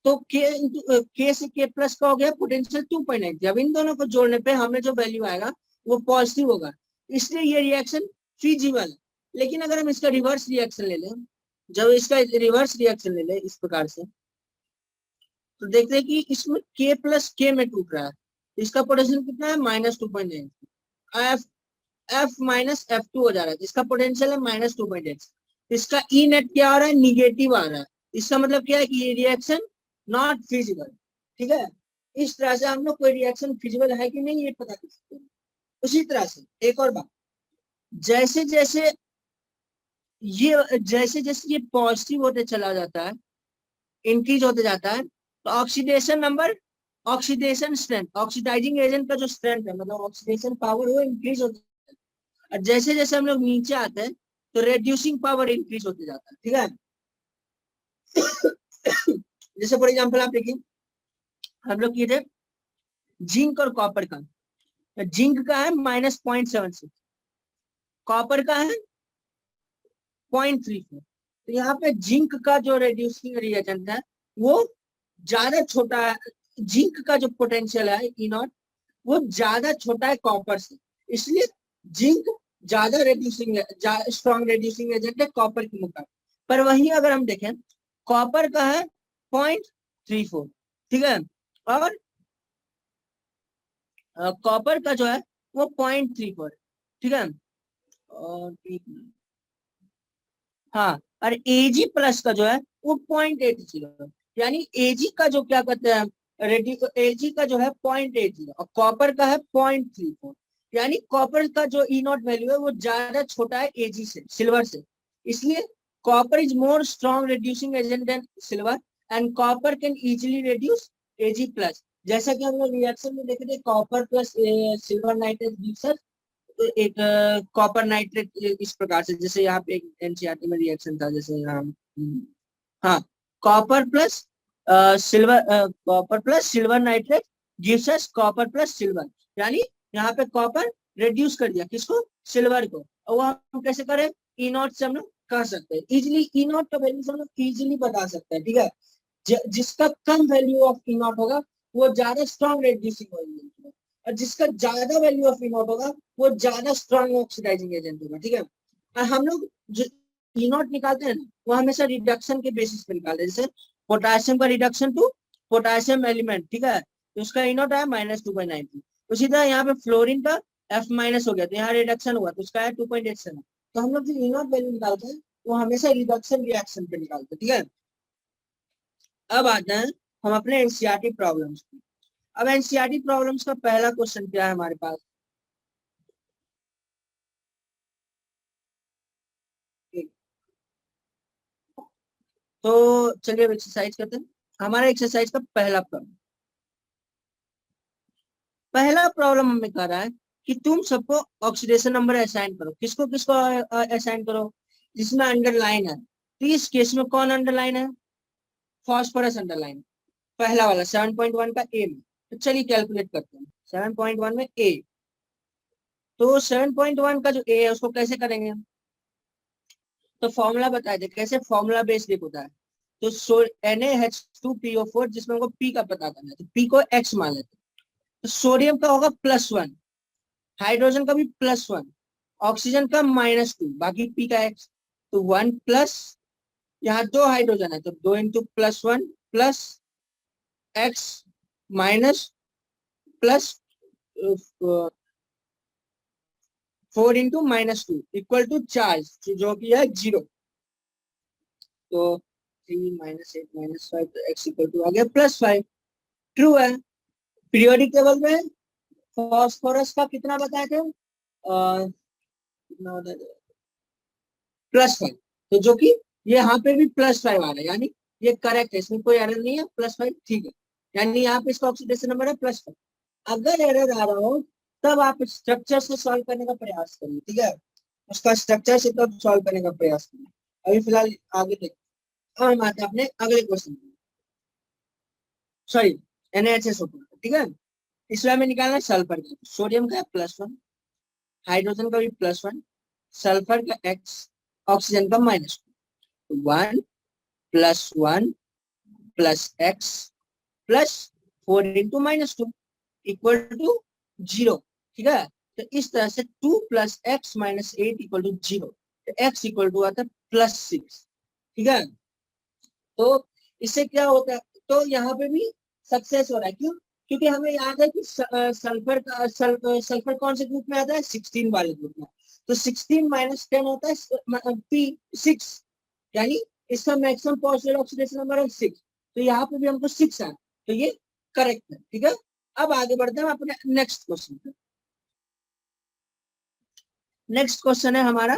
तो K से K+ का हो गया पोटेंशियल 2.9। अब इन दोनों को जोड़ने पे हमें जो वैल्यू आएगा वो पॉजिटिव होगा, इसलिए ये रिएक्शन फिजिबल है। लेकिन अगर हम इसका रिवर्स रिएक्शन ले लें, जब इसका रिवर्स रिएक्शन ले लें इस प्रकार से, तो देखते हैं कि इसमें K+K में टूट रहा है, इसका पोटेंशियल कितना है, -2.9। एफ F-F2 हो जा रहा है, इसका पोटेंशियल है -2.8। इसका ई नेट क्या आ रहा है, निगेटिव आ रहा है, इसका मतलब क्या है कि ये रिएक्शन नॉट फिजिबल, ठीक है। इस तरह से हम लोग कोई रिएक्शन फिजिबल है कि नहीं ये पता कर सकते हैं। उसी तरह से एक और बात, जैसे जैसे जैसे जैसे ये पॉजिटिव होते चला जाता है, इंक्रीज होते जाता है, तो oxidation number, oxidation strength, oxidising agent का जो स्ट्रेंथ है, मतलब ऑक्सीडेशन पावर, वो इंक्रीज होता है। और जैसे जैसे हम लोग नीचे आते हैं तो रेड्यूसिंग पावर इंक्रीज होते जाता है, ठीक है। जैसे फॉर एग्जांपल आप देखिए, हम लोग किए थे जिंक और कॉपर का, तो जिंक का है -0.76, कॉपर का है 0.34। तो यहाँ पे जिंक का जो रेड्यूसिंग रिएजेंट है वो ज्यादा छोटा है, जिंक का जो पोटेंशियल है E0 वो ज्यादा छोटा है कॉपर से, इसलिए जिंक ज्यादा रेड्यूसिंग, स्ट्रॉन्ग रेड्यूसिंग एजेंट है कॉपर के मुकाबले। पर वही अगर हम देखें कॉपर का है 0.34, ठीक है, और कॉपर का जो है वो 0.34, ठीक है, और हाँ, और एजी प्लस का जो है वो 0.80, यानी एजी का जो क्या कहते हैं रेडियो, एजी का जो है 0.80 और कॉपर का है 0.34, यानी कॉपर का जो ई नॉट वैल्यू है वो ज्यादा छोटा है एजी से, सिल्वर से, इसलिए copper is more strong reducing agent than silver and copper can easily reduce A G plus. जैसा कि हम लोग रिएक्शन में देखे थे copper plus silver nitrate gives एक कॉपर नाइट्रेट इस प्रकार से, जैसे यहाँ पे एक एनसीईआरटी में रिएक्शन था, जैसे यहाँ हाँ, copper plus silver, copper plus silver nitrate gives us copper plus silver, यानी यहाँ पे कॉपर रिड्यूस कर दिया किसको, सिल्वर को, और वो हम कैसे करें, ई नॉट से हम लोग कह सकते हैं इजिली, ई नॉट का वैल्यू हम लोग इजिली बता सकते हैं, ठीक है, जिसका कम वैल्यू ऑफ ई नॉट होगा वो ज्यादा स्ट्रॉन्ग रेड्यूसिंग होगा, और जिसका ज्यादा वैल्यू ऑफ ई नॉट होगा वो ज्यादा स्ट्रॉन्ग ऑक्सीडाइजिंग एजेंट होगा, ठीक है। और हम लोग जो ई नॉट निकालते हैं वो हमेशा रिडक्शन के बेसिस पे निकालते हैं, जैसे पोटासियम का रिडक्शन टू पोटासियम एलिमेंट, ठीक है, तो उसका ई नॉट है -2.92, उसी तरह यहाँ पे फ्लोरीन का F- हो गया तो यहाँ रिडक्शन हुआ तो उसका है 2.87, तो हम लोग जो ई नॉट वैल्यू निकालते हैं वो हमेशा रिडक्शन रिएक्शन पे निकालते हैं, ठीक है। अब आते हैं हम अपने एनसीईआरटी प्रॉब्लम्स पे। अब एनसीईआरटी प्रॉब्लम्स का पहला क्वेश्चन क्या है हमारे पास, तो चलिए अब एक्सरसाइज करते हैं। हमारा एक्सरसाइज का पहला प्रॉब्लम हमें कह रहा है कि तुम सबको ऑक्सीडेशन नंबर असाइन करो, किसको किसको असाइन करो, जिसमें अंडरलाइन है, तो इस केस में कौन अंडरलाइन है, फॉस्फोरस अंडरलाइन, पहला वाला 7.1 का ए में, तो चलिए कैलकुलेट करते हैं 7.1 में ए, तो 7.1 का जो ए है उसको कैसे करेंगे, तो फॉर्मूला बताए थे कैसे, फॉर्मूला बेस्ड होता है, तो Na H2PO4 जिसमें हमको पी का पता करना है तो पी को एक्स मान लेते हैं, तो सोडियम का होगा +1, हाइड्रोजन का भी +1, ऑक्सीजन का -2, बाकी पी का एक्स, तो 1 प्लस, यहाँ 2 हाइड्रोजन है तो 2 into +1 plus X minus plus 4 into -2 equal to charge जो कि है 0, तो 3 - 8 - 5 तो एक्स इक्वल टू आ गया +5, ट्रू है। पीरियोडिक टेबल में फॉस्फोरस का कितना बताए थे, +5, तो जो कि ये यहाँ पे भी +5 आ रहा है, यानी ये करेक्ट है, इसमें कोई एरर नहीं है, +5 ठीक है, यानी यहाँ पे इसका ऑक्सीडेशन नंबर है +5। अगर एरर आ रहा हो तब आप स्ट्रक्चर से सॉल्व करने का प्रयास करिए, ठीक है, उसका स्ट्रक्चर से तब सॉल्व करने का प्रयास करिए। अभी फिलहाल आगे देखते हैं, और हम आते हैं अपने अगले क्वेश्चन, सॉरी NaHSO, ठीक है, इसमें हमें निकालना है सल्फर का, सोडियम का +1, हाइड्रोजन का भी +1, सल्फर का x, ऑक्सीजन का -2, 1 + 1 + x plus 4 into -2 equal to 0, ठीक है, तो इस तरह से 2 + x - 8 इक्वल टू 0, तो x इक्वल टू आता है +6, ठीक है, तो इससे क्या होता है, तो यहाँ पे भी सक्सेस हो रहा है, क्यों, क्योंकि हमें याद है कि सल्फर कौन से ग्रुप में आता है, 16 वाले ग्रुप में, तो 16 - 10 होता है P6, यानी इसका मैक्सिमम पॉजिटिव ऑक्सीडेशन नंबर है 6, तो यहाँ पे भी हमको 6 है, तो ये करेक्ट है, ठीक है। अब आगे बढ़ते हैं अपने नेक्स्ट क्वेश्चन पे। नेक्स्ट क्वेश्चन है हमारा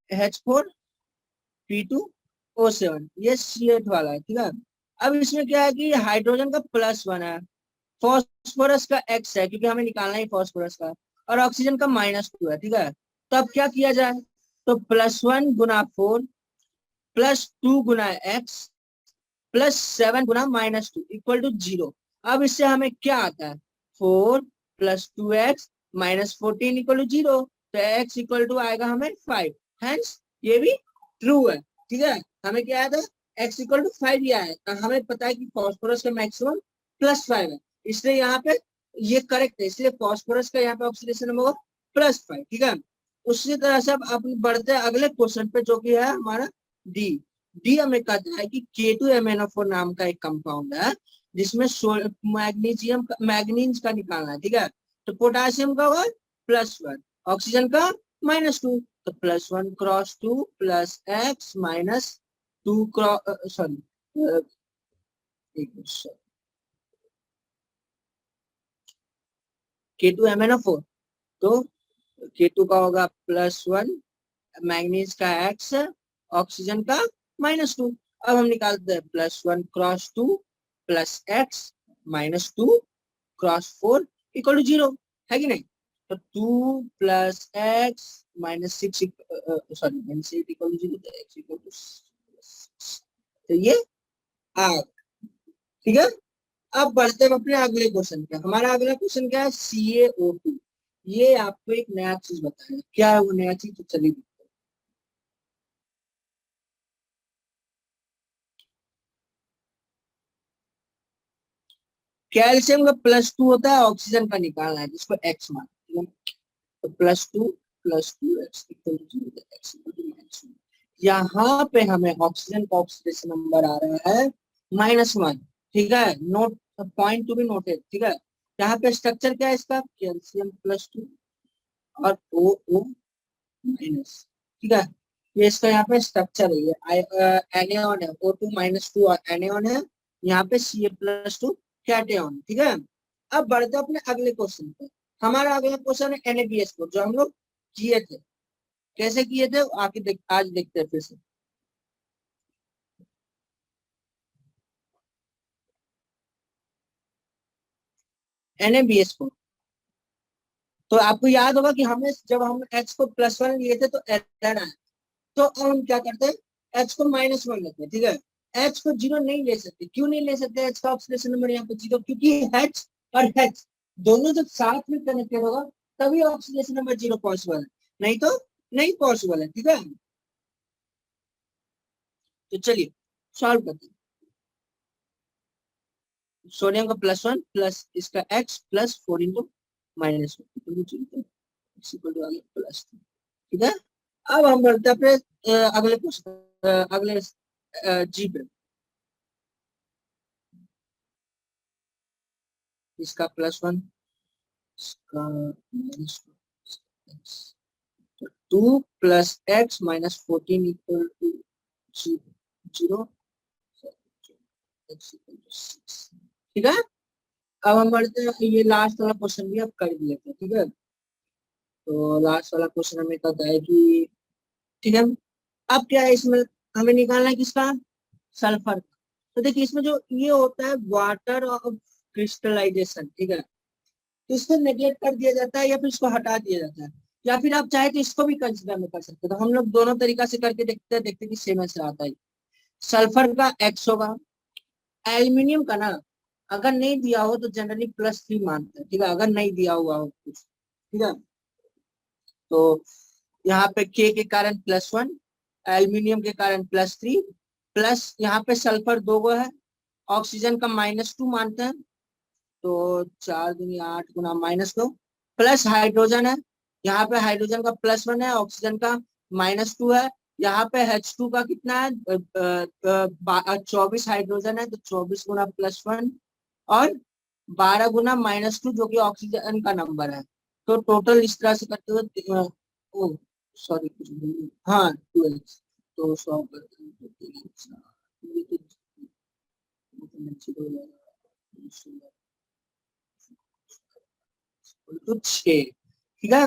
H4P2O7, ये C8 वाला है, ठीक है। अब इसमें क्या है कि हाइड्रोजन का +1 है, फॉस्फोरस का x है क्योंकि हमें निकालना है फॉस्फोरस का, और ऑक्सीजन का -2 है, ठीक है, तो अब क्या किया जाए, तो +1 गुना 4 +2 गुना x +7 गुना -2 इक्वल टू 0। अब इससे हमें क्या आता है, 4 + 2x -14 इक्वल टू 0, तो x इक्वल टू आएगा हमें 5, हेंस ये भी ट्रू है, ठीक है, हमें क्या आया था, x इक्वल टू 5 ही आया है, हमें पता है कि फॉस्फोरस का मैक्सिमम +5 है, इसलिए यहाँ पे ये करेक्ट है, इसलिए फॉस्फोरस का यहाँ पे ऑक्सीडेशन नंबर होगा +5, ठीक है। उसी तरह से अब अपन बढ़ते हैं अगले क्वेश्चन पे, जो कि है हमारा डी। डी हमें कहता है कि K2MnO4 नाम का एक कंपाउंड है जिसमें मैग्नीशियम मैग्नीज का निकालना है, ठीक है। तो पोटासियम का होगा +1, ऑक्सीजन का -2, तो +1 cross 2 plus X minus 2 cross sorry K2MnO4, तो K2 का होगा +1, मैग्नीज का x, ऑक्सीजन का -2। अब हम निकालते हैं +1 cross 2 plus X -2 cross 4 equal to 0, है कि नहीं। तो 2 plus X -6 sorry -8 equal to 0, तो x इक्वल टू, तो ये आ, ठीक है। अब बढ़ते हैं अपने अगले क्वेश्चन पे। हमारा अगला क्वेश्चन क्या है, CaO2। ये आपको एक नया चीज बताया, क्या है वो नया चीज, तो चलिए। कैल्शियम का +2 होता है, ऑक्सीजन का निकालना है जिसको एक्स मानते हैं। तो +2 एक्स इक्वल टू 0, यहाँ पे हमें ऑक्सीजन का ऑक्सीडेशन नंबर आ रहा है -1, ठीक है। Note point to be noted, ठीक है। यहाँ पे स्ट्रक्चर क्या है इसका, कैल्शियम +2 और O माइनस, ठीक है। ये इसका यहाँ पे स्ट्रक्चर है, ये एनेऑन है, O2 - 2 और एनेऑन है, यहाँ पे Ca+2 कैटेऑन, ठीक है। अब बढ़ते हैं अपने अगले क्वेश्चन पे। हमारा अगला क्वेश्चन है NaBH4, जो हम लोग किए थे। कैसे किए थे आके आज देखते हैं फिर से। NaBH4, तो आपको याद होगा कि हमें जब हम H को +1 लिए थे तो एरर आया। तो अब हम क्या करते हैं, H को -1 लेते हैं, ठीक है। H को 0 नहीं ले सकते, क्यों नहीं ले सकते, H का ऑक्सीडेशन नंबर यहाँ पे 0, क्योंकि H और H दोनों जब साथ में कनेक्टेड होगा तभी ऑक्सीडेशन नंबर 0 पॉसिबल है, नहीं तो नहीं पॉसिबल है, ठीक है। तो चलिए सॉल्व करते हैं। सोडियम का +1 प्लस इसका X +4 इंटू -1 +, ठीक है। अब हम बढ़ते हैं अपने अगले क्वेश्चन, अगले जी पे। इसका +1, इसका -2 प्लस एक्स -14 इक्वल टू 0, ठीक है। अब हम बढ़ते हैं, ये लास्ट वाला क्वेश्चन भी अब कर लेते हैं, ठीक है। तो लास्ट वाला क्वेश्चन हमें कहता है कि, ठीक है, अब क्या है इसमें, हमें निकालना है किसका, सल्फर। तो देखिए इसमें जो ये होता है वाटर ऑफ क्रिस्टलाइजेशन, ठीक है, तो इसको नेग्लेक्ट कर दिया जाता है या फिर इसको हटा दिया जाता है, या फिर आप चाहे तो इसको भी कंसिडर में कर सकते हैं। तो हम लोग दोनों तरीका से करके देखते हैं कि सेम आंसर आता है। सल्फर का X होगा, एल्यूमिनियम का ना अगर नहीं दिया हो तो जनरली +3 मानते हैं, ठीक है, अगर नहीं दिया हुआ हो कुछ, ठीक है। तो यहाँ पे K के कारण +1, एल्यूमिनियम के कारण +3, प्लस यहाँ पे सल्फर 2 गो है, ऑक्सीजन का -2 मानते हैं, तो 4 दूनी 8 गुना -2, प्लस हाइड्रोजन है, यहाँ पे हाइड्रोजन का +1 है, ऑक्सीजन का -2 है, यहाँ पे H2 का कितना है, 24 हाइड्रोजन है, तो 24 गुना +1 और 12 गुना -2 जो कि ऑक्सीजन का नंबर है। तो टोटल इस तरह से करते हुए ओ सॉरी कुछ हाँ 2x, तो 100 करते हैं तो 6, ठीक है।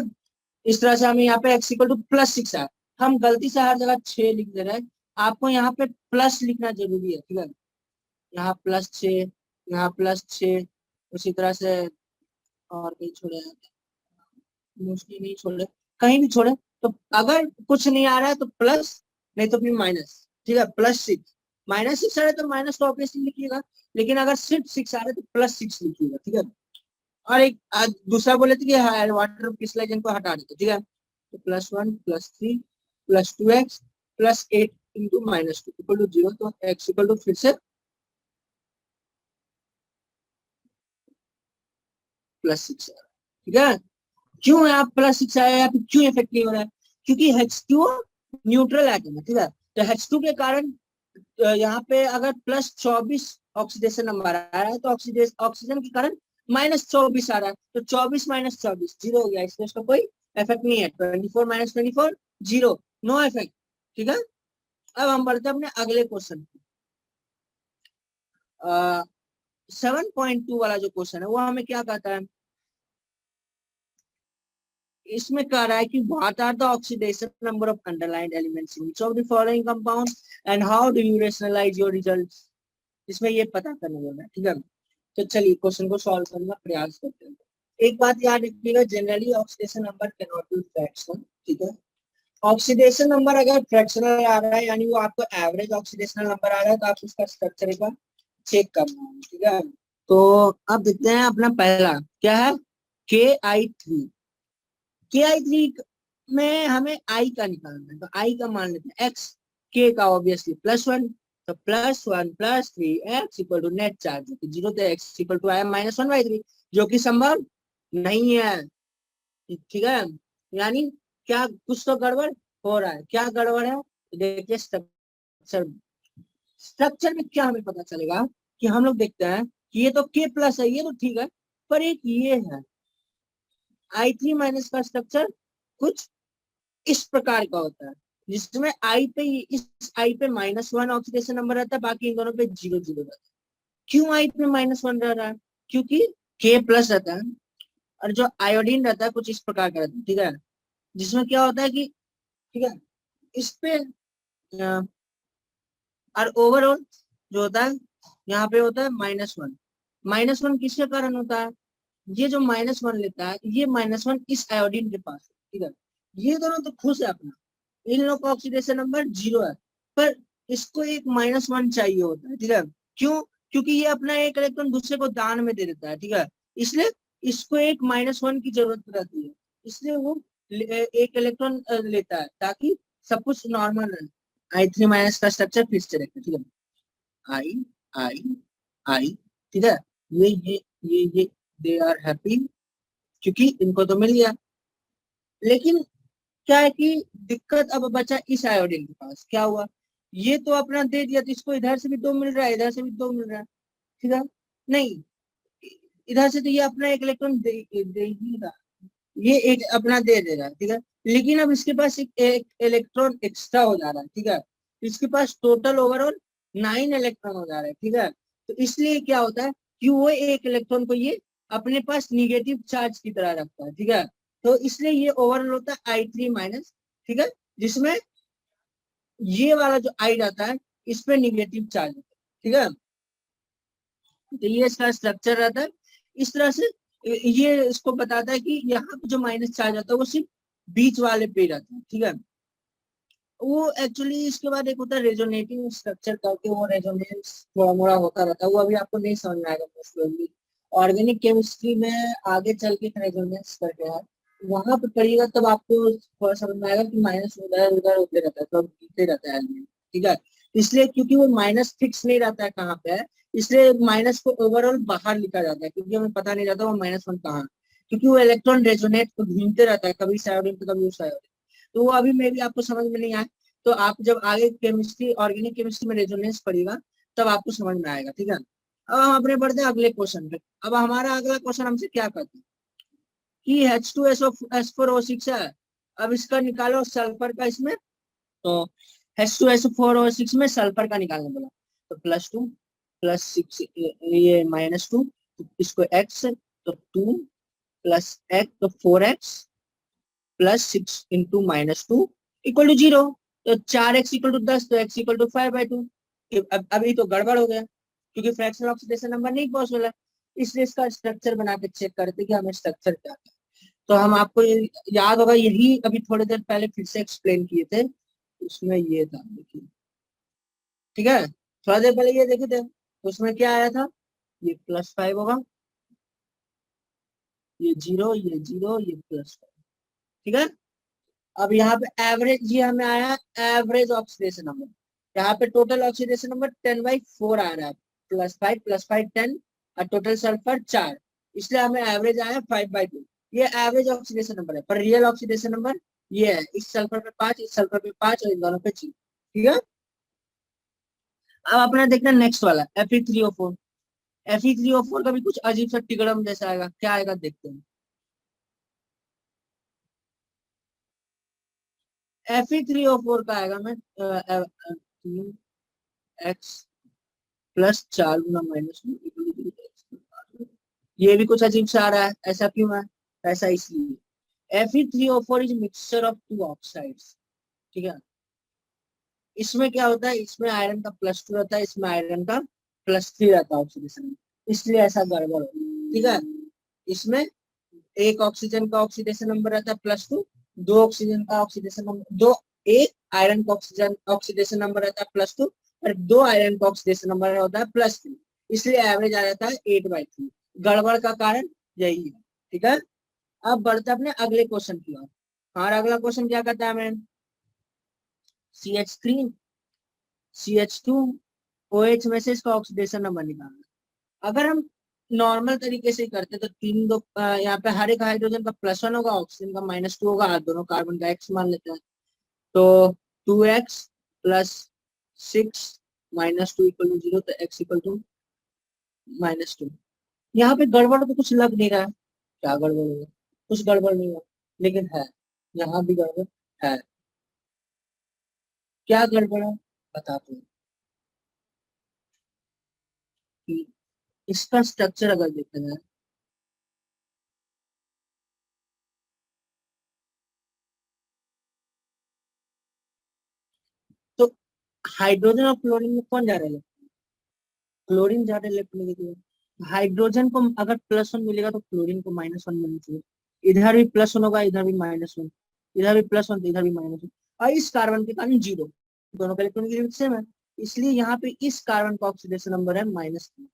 इस तरह से हमें यहाँ पे x इक्वल टू +6 है, हम गलती से हर जगह 6 लिख दे रहे हैं, आपको यहाँ पे प्लस लिखना जरूरी है, ठीक है। यहाँ +6, यहाँ +6, उसी तरह से, और कहीं छोड़े, मोस्टली नहीं छोड़े, कहीं भी छोड़े। तो अगर कुछ नहीं आ रहा है तो प्लस, नहीं तो फिर माइनस, ठीक है। +6, -6 आ रहा है तो माइनस तो ऑब्वियसली लिखिएगा, लेकिन अगर सिर्फ 6 आ रहा है तो +6 लिखिएगा, ठीक है। और एक दूसरा बोले थे कि वाटर क्रिस्टलाइजेशन को हटा देते, ठीक है। तो +1 +3 +2x +8 इंटू -2 इक्वल टू 0, तो x इक्वल टू फिर से +6, ठीक है। क्यों यहाँ +6 आया, या फिर क्यों इफेक्ट नहीं हो रहा है? क्योंकि H2 न्यूट्रल एटम है, ठीक है। तो H2 के कारण यहाँ पे अगर +24 ऑक्सीडेशन नंबर आ रहा है, तो ऑक्सीजन के कारण -24 आ रहा है, तो 24 - 24 0 हो गया, इसमें उसका कोई इफेक्ट नहीं है। 24 - 24 0, नो इफेक्ट, ठीक है। अब हम बढ़ते हैं अपने अगले क्वेश्चन। 7.2 वाला जो क्वेश्चन है वो हमें क्या कहता है, इसमें कह रहा है कि what are the oxidation number of underlined elements in each of the following compound and how do you rationalise your results. इसमें ये पता करने वाला है, ठीक है। तो चलिए क्वेश्चन को सॉल्व करने का प्रयास करते हैं। एक बात याद रखिएगा, generally oxidation number can not be fraction, ठीक है। ऑक्सीडेशन नंबर अगर फ्रैक्शनल आ रहा है, यानी वो आपको एवरेज ऑक्सीडेशनल नंबर आ रहा है, तो आप उसका स्ट्रक्चर एक बार चेक करना है, ठीक है। तो अब देखते हैं अपना पहला क्या है, Ki3। Ki3 में हमें आई का निकालना है, तो आई का मान लेते हैं x, के का ऑब्वियसली +1, तो +1 + 3x equal to net charge जो कि 0 थे, x इक्वल टू आया -1/3, जो कि संभव नहीं है, ठीक है। यानी क्या कुछ तो गड़बड़ हो रहा है, क्या गड़बड़ है, देखिए स्ट्रक्चर। स्ट्रक्चर में क्या हमें पता चलेगा कि हम लोग देखते हैं कि ये तो K+ है, ये तो ठीक है, पर एक ये है I3- का स्ट्रक्चर कुछ इस प्रकार का होता है, जिसमें आई पे, इस आई पे -1 ऑक्सीडेशन नंबर रहता है, बाकी इन दोनों पे 0 0 रहता है। क्यों आई पे -1 रह रहा है? क्योंकि K+ रहता है, और जो आयोडीन रहता है कुछ इस प्रकार का रहता है, ठीक है। जिसमें क्या होता है कि, ठीक है, इस पे और ओवरऑल जो होता है यहाँ पे होता है -1। -1 किसके कारण होता है? ये जो -1 लेता है, ये -1 इस आयोडीन के पास है, ठीक है। ये दोनों तो खुश है अपना, इन लोगों का ऑक्सीडेशन नंबर 0 है, पर इसको एक -1 चाहिए होता है, ठीक है। क्यों? क्योंकि ये अपना एक इलेक्ट्रॉन दूसरे को दान में दे देता है, ठीक है। इसलिए इसको एक -1 की जरूरत रहती है, इसलिए वो एक इलेक्ट्रॉन लेता है, ताकि सब कुछ नॉर्मल रहे। I3- का स्ट्रक्चर फिर से देखते, ठीक है। आई आई आई, ठीक है। ये दे आर हैप्पी, क्योंकि इनको तो मिल गया। लेकिन क्या है कि दिक्कत अब बचा इस आयोडीन के पास, क्या हुआ, ये तो अपना दे दिया, तो इसको इधर से भी 2 मिल रहा है, इधर से भी 2 मिल रहा है, ठीक है। नहीं, इधर से तो ये अपना एक इलेक्ट्रॉन दे ही रहा, ये एक अपना दे दे रहा है, ठीक है। लेकिन अब इसके पास एक इलेक्ट्रॉन एक्स्ट्रा हो जा रहा है, ठीक है। इसके पास टोटल ओवरऑल 9 इलेक्ट्रॉन हो जा रहा है, ठीक है। तो इसलिए क्या होता है कि वो एक इलेक्ट्रॉन को ये अपने पास निगेटिव चार्ज की तरह रखता है, ठीक है। तो इसलिए ये ओवरऑल होता है I3-, ठीक है। जिसमें ये वाला जो आई रहता है, इस पे निगेटिव चार्ज होता है, ठीक है। तो ये इसका स्ट्रक्चर रहता है इस तरह से। ये इसको बताता है कि यहाँ पे जो माइनस चार्ज आता है वो सिर्फ बीच वाले पे रहता है, ठीक है। वो एक्चुअली इसके बाद एक होता है रेजोनेटिंग स्ट्रक्चर करके, वो रेजोनेंस थोड़ा मोड़ा होता रहता है, वो अभी आपको नहीं समझ में आएगा मोस्टली। ऑर्गेनिक केमिस्ट्री में आगे चल के रेजोनेंस करके है, वहां पे पढ़िएगा तब आपको थोड़ा समझ में आएगा कि माइनस उधर उधर होते रहता है, तो दिखते रहता है एलिमेंट, ठीक है। इसलिए क्योंकि वो माइनस फिक्स नहीं रहता है कहाँ पे है, इसलिए माइनस को ओवरऑल बाहर लिखा जाता है, क्योंकि हमें पता नहीं रहता वो -1 कहाँ है, क्योंकि वो इलेक्ट्रॉन रेजोनेट तो घूमते रहता है, कभी इस आयोडीन पे कभी उस आयोडीन। तो वो अभी में भी आपको समझ में नहीं आया, तो आप जब आगे केमिस्ट्री, ऑर्गेनिक केमिस्ट्री में रेजोनेंस पढ़ेगा तब आपको समझ में आएगा, ठीक है। अब हम अपने बढ़ते हैं अगले क्वेश्चन पे। अब हमारा अगला क्वेश्चन हमसे क्या कहता है कि H2SO4O6 है, अब इसका निकालो सल्फर का इसमें। तो H2SO4O6 में सल्फर का निकालने बोला, तो +2 +6, ये -2, तो इसको x, तो 2 + x, तो 4x +6 इंटू -2 इक्वल टू 0, तो 4x इक्वल टू 10, तो x इक्वल टू 5/2। अभी तो गड़बड़ हो गया, क्योंकि फ्रैक्शनल ऑक्सीडेशन नंबर नहीं पॉसिबल है, इसलिए इसका स्ट्रक्चर बना के चेक करते कि हमें स्ट्रक्चर क्या है। तो हम आपको याद होगा, यही अभी थोड़ी देर पहले फिर से एक्सप्लेन किए थे, उसमें ये था, देखिए, ठीक है। थोड़ा देर पहले ये देखे थे, उसमें क्या आया था, ये +5 होगा, ये 0, ये 0, ये +5, ठीक है। अब यहाँ पे एवरेज, ये हमें आया एवरेज ऑक्सीडेशन नंबर, यहाँ पे टोटल ऑक्सीडेशन नंबर 10/4 आ रहा है, +5 +5 10, और टोटल सल्फर 4, इसलिए हमें एवरेज आया 5/2। ये एवरेज ऑक्सीडेशन नंबर है, पर रियल ऑक्सीडेशन नंबर ये है, इस सल्फर पे 5, इस सल्फर पे 5 और इन दोनों पे 6। ठीक है, अब अपना देखना नेक्स्ट वाला Fe3O4। Fe3O4 का भी कुछ अजीब सा टिगड़म जैसा आएगा, क्या आएगा देखते हैं। Fe3O4 का आएगा मैं 3x+4 गुना -2 ये भी कुछ अजीब सा आ रहा है, ऐसा क्यों है? ऐसा इसलिए Fe3O4 is mixture of two oxides. ठीक है, इसमें क्या होता है, इसमें आयरन का +2 रहता है, इसमें आयरन का +3 रहता है ऑक्सीडेशन में, इसलिए ऐसा गड़बड़ होता है। ठीक है, इसमें एक ऑक्सीजन का ऑक्सीडेशन नंबर रहता है +2, दो ऑक्सीजन का ऑक्सीडेशन नंबर, दो, एक आयरन का ऑक्सीजन ऑक्सीडेशन नंबर रहता है +2 और दो आयरन का ऑक्सीडेशन नंबर होता है +3, इसलिए एवरेज आ जाता है 8/3। गड़बड़ का कारण यही है। ठीक है, अब बढ़ते अपने अगले क्वेश्चन की ओर। हमारा अगला क्वेश्चन क्या कहता है हमें, CH3 CH2OH में से इसका ऑक्सीडेशन नंबर निकालना। अगर हम नॉर्मल तरीके से ही करते तो तीन दो यहाँ पे हर एक हाइड्रोजन का +1 होगा, ऑक्सीजन का -2 होगा, दोनों कार्बन का x मान लेते हैं, तो 2x+6 -2 = 0, तो x = -2। यहाँ पे गड़बड़ तो कुछ लग नहीं रहा है, क्या गड़बड़ होगा? कुछ गड़बड़ नहीं हुआ, लेकिन है, यहाँ भी गड़बड़ है। क्या गड़बड़ है बताते हैं कि इसका स्ट्रक्चर अगर देखा जाए, तो हाइड्रोजन और क्लोरीन में कौन जा रहा है? क्लोरीन जा रहा है इलेक्ट्रोनेगेटिव है। हाइड्रोजन को अगर +1 मिलेगा तो क्लोरीन को -1 मिलना चाहिए, इधर भी +1 होगा, इधर भी -1, इधर भी +1 तो इधर भी -1, और इस कार्बन के कारण 0, दोनों का इलेक्ट्रोनेगेटिव सेम है, इसलिए यहाँ पे इस कार्बन का ऑक्सीडेशन नंबर है -3,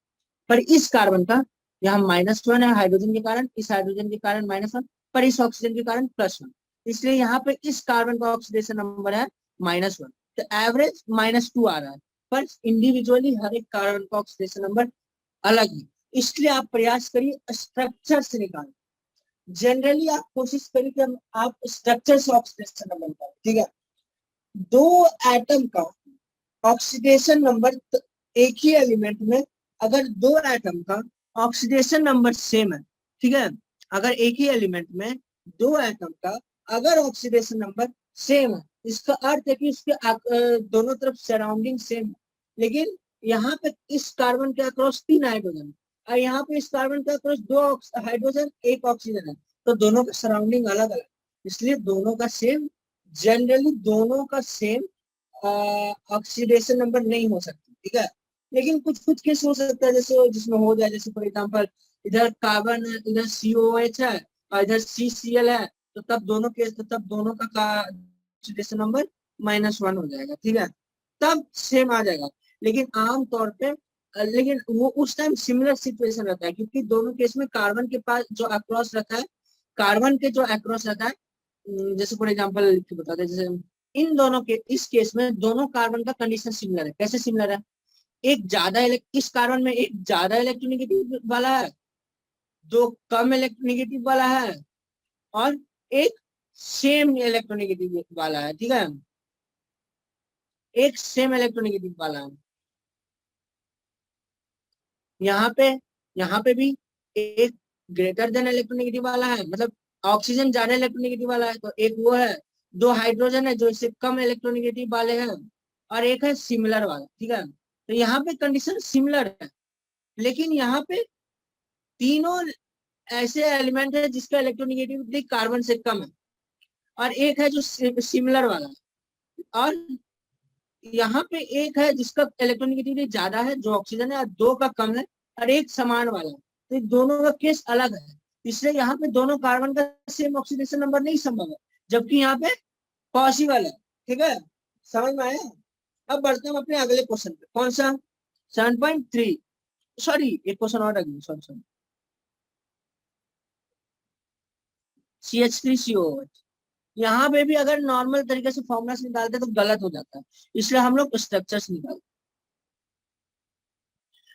पर इस कार्बन का यहाँ -1 है हाइड्रोजन के कारण, इस हाइड्रोजन के कारण -1, पर इस ऑक्सीजन के कारण +1, इसलिए यहाँ पे इस कार्बन का ऑक्सीडेशन नंबर है -1, तो एवरेज -2 आ रहा है, पर इंडिविजुअली हर एक कार्बन का ऑक्सीडेशन नंबर अलग है, इसलिए आप प्रयास करिए स्ट्रक्चर से निकालें। जनरली आप कोशिश करिए कि आप स्ट्रक्चर से ऑक्सीडेशन नंबर निकालें। ठीक है, दो एटम का ऑक्सीडेशन नंबर एक ही एलिमेंट में, अगर दो एटम का ऑक्सीडेशन नंबर सेम है, ठीक है, अगर एक ही एलिमेंट में दो एटम का अगर ऑक्सीडेशन नंबर सेम है, इसका अर्थ है कि उसके दोनों तरफ सराउंडिंग सेम है, लेकिन यहाँ पे इस कार्बन के अक्रॉस 3 हाइड्रोजन और यहाँ पे इस कार्बन के अक्रॉस 2 हाइड्रोजन 1 ऑक्सीजन है, तो दोनों का सराउंडिंग अलग अलग, इसलिए दोनों का सेम, जनरली दोनों का सेम ऑक्सीडेशन नंबर नहीं हो सकती। ठीक है, लेकिन कुछ कुछ केस हो सकता है जैसे जिसमें हो जाए, जैसे फॉर एग्जांपल इधर कार्बन, इधर COOH है और इधर CCl है, तो तब दोनों केस, तो तब दोनों का ऑक्सीडेशन नंबर -1 हो जाएगा। ठीक है, तब सेम आ जाएगा, लेकिन आम तौर पे लेकिन वो उस टाइम सिमिलर सिचुएशन रहता है, क्योंकि दोनों केस में कार्बन के पास जो अक्रॉस रहता है, कार्बन के जो अक्रॉस रहता है, जैसे फॉर एग्जांपल बताते हैं, जैसे इन दोनों के इस केस में दोनों कार्बन का कंडीशन सिमिलर है। कैसे सिमिलर है? एक ज्यादा इस कार्बन में एक ज्यादा इलेक्ट्रोनेगेटिव वाला है, दो कम इलेक्ट्रोनेगेटिव वाला है, और एक सेम इलेक्ट्रोनेगेटिव वाला है। ठीक है, एक सेम इलेक्ट्रोनेगेटिव वाला है। यहाँ पे यहाँ पे भी एक ग्रेटर देन इलेक्ट्रोनेगेटिव वाला है, मतलब ऑक्सीजन ज्यादा इलेक्ट्रोनेगेटिव वाला है, तो एक वो है, दो हाइड्रोजन है जो इससे कम इलेक्ट्रोनेगेटिव वाले हैं, और एक है सिमिलर वाला। ठीक है, तो यहाँ पे कंडीशन सिमिलर है, लेकिन यहाँ पे तीनों ऐसे एलिमेंट है जिसका इलेक्ट्रोनेगेटिविटी कार्बन से कम है, और एक है जो सिमिलर वाला है, और यहाँ पे एक है जिसका इलेक्ट्रोनेगेटिविटी ज्यादा है जो ऑक्सीजन है, और दो का कम है, और एक समान वाला है, तो दोनों का केस अलग है, इसलिए यहाँ पे दोनों कार्बन का सेम ऑक्सीडेशन नंबर नहीं संभव है, जबकि यहाँ पे पॉसिबल है। ठीक है, समझ में आया? अब बढ़ते हैं हम अपने अगले क्वेश्चन पे, कौन सा? 7.3, सॉरी एक क्वेश्चन और अगले, सॉरी सॉरी, CH3COOH। यहाँ पे भी अगर नॉर्मल तरीके से फॉर्मूला से निकालते तो गलत हो जाता है, इसलिए हम लोग स्ट्रक्चर से निकालते।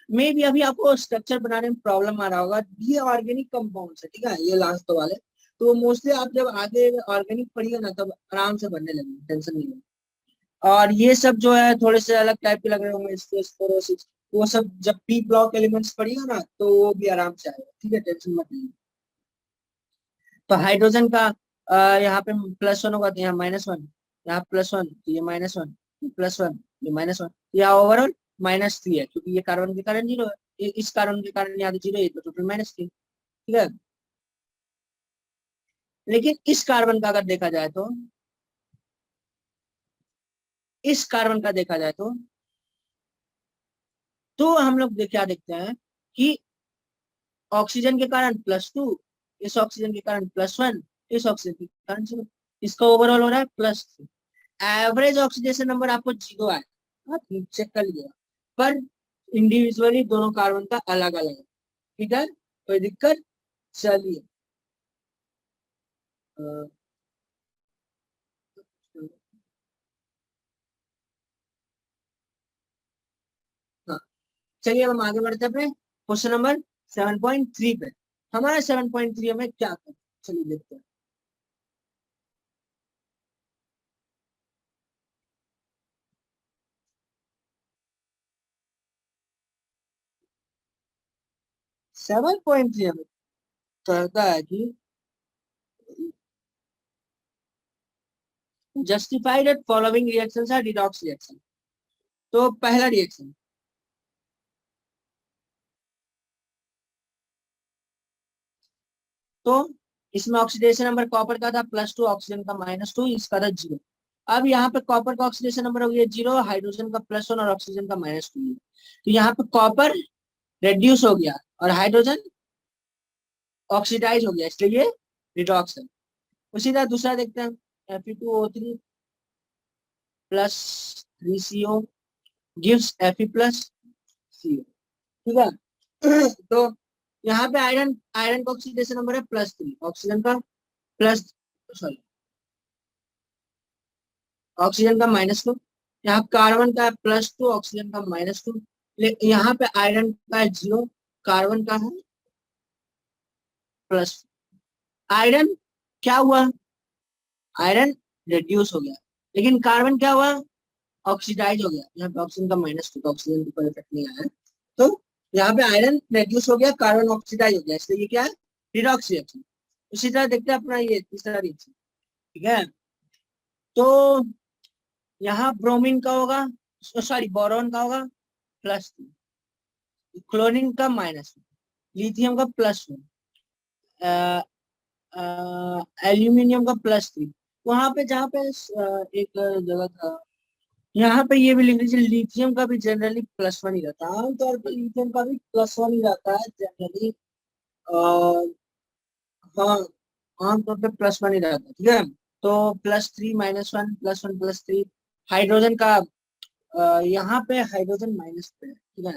मे भी अभी आपको स्ट्रक्चर बनाने में प्रॉब्लम आ रहा होगा, ये ऑर्गेनिक कंपाउंड है, ठीक है, ये लास्ट वाले, तो मोस्टली आप जब आगे ऑर्गेनिक पढ़िए ना तब आराम से बनने लगे, टेंशन नहीं है। और ये सब जो है थोड़े से अलग टाइप के लग रहे होंगे, स्पोरोसिस, वो सब जब पी ब्लॉक एलिमेंट्स पढ़िएगा ना तो वो भी आराम से आएगा, ठीक है, टेंशन मत लीजिए। तो हाइड्रोजन का यहाँ पे +1 होगा तो यहाँ -1, यहाँ +1 तो ये -1, +1 ये -1, यहाँ ओवरऑल -3 है, क्योंकि ये कार्बन के कारण 0 है, इस कार्बन के कारण यहाँ 0 है, तो टोटल -3, ठीक है। लेकिन इस कार्बन का अगर देखा जाए तो, इस कार्बन का देखा जाए तो हम लोग क्या देखते हैं कि ऑक्सीजन के कारण +2, इस ऑक्सीजन के कारण +1, इस ऑक्सीजन के कारण 0, इसका ओवरऑल हो रहा है +3। एवरेज ऑक्सीडेशन नंबर आपको 0 आए, आप चेक कर लीजिएगा, पर इंडिविजुअली दोनों कार्बन का अलग अलग है, ठीक है, कोई दिक्कत। चलिए अ, हाँ, चलिए अब हम आगे बढ़ते हैं अपने क्वेश्चन नंबर 7.3 पे। हमारा 7.3 हमें क्या करना है? चलिए देखते हैं। 7.3 हमें कहता है कि justified that following reactions are redox reaction. तो पहला रिएक्शन, तो इसमें ऑक्सीडेशन नंबर कॉपर का था +2, ऑक्सीजन का -2, इसका था 0। अब यहाँ पे कॉपर का ऑक्सीडेशन नंबर हो गया 0, हाइड्रोजन का +1 और ऑक्सीजन का -2, तो यहाँ पे कॉपर रेड्यूस हो गया और हाइड्रोजन ऑक्सीडाइज हो गया, इसलिए ये रिडॉक्स है। उसी तरह दूसरा देखते हैं, Fe2O3 +3CO गिव्स Fe+CO, ठीक है। तो यहाँ पे आयरन आयरन का ऑक्सीडेशन नंबर है +3, ऑक्सीजन का प्लस सॉरी ऑक्सीजन का -2, यहाँ कार्बन का +2, ऑक्सीजन का -2, यहाँ पे आयरन का है 0, कार्बन का है प्लस। आयरन क्या हुआ, आयरन रिड्यूस हो गया, लेकिन कार्बन क्या हुआ, ऑक्सीडाइज हो गया। यहाँ पे ऑक्सीजन का -2, तो ऑक्सीजन के ऊपर इफेक्ट नहीं आया है, तो यहाँ पे आयरन रिड्यूस हो गया, कार्बन ऑक्सीडाइज हो गया, इसलिए ये क्या है, रिडॉक्स रिएक्शन। उसी तरह देखते हैं अपना ये तीसरा रिएक्शन, ठीक है। तो यहाँ ब्रोमीन का होगा, सॉरी बोरॉन का होगा +2, क्लोरीन का -1, लिथियम का +1, एल्यूमिनियम का +3। वहां पे जहाँ पे एक जगह था, यहाँ पे ये भी लिख लीजिए, लिथियम का भी जनरली +1 ही रहता है, आमतौर पर लिथियम का भी +1 ही रहता है जनरली। हाँ, आमतौर पे +1 ही रहता है, ठीक है। तो +3 -1 +1 +3, हाइड्रोजन का यहाँ पे हाइड्रोजन माइनस पे है, ठीक है,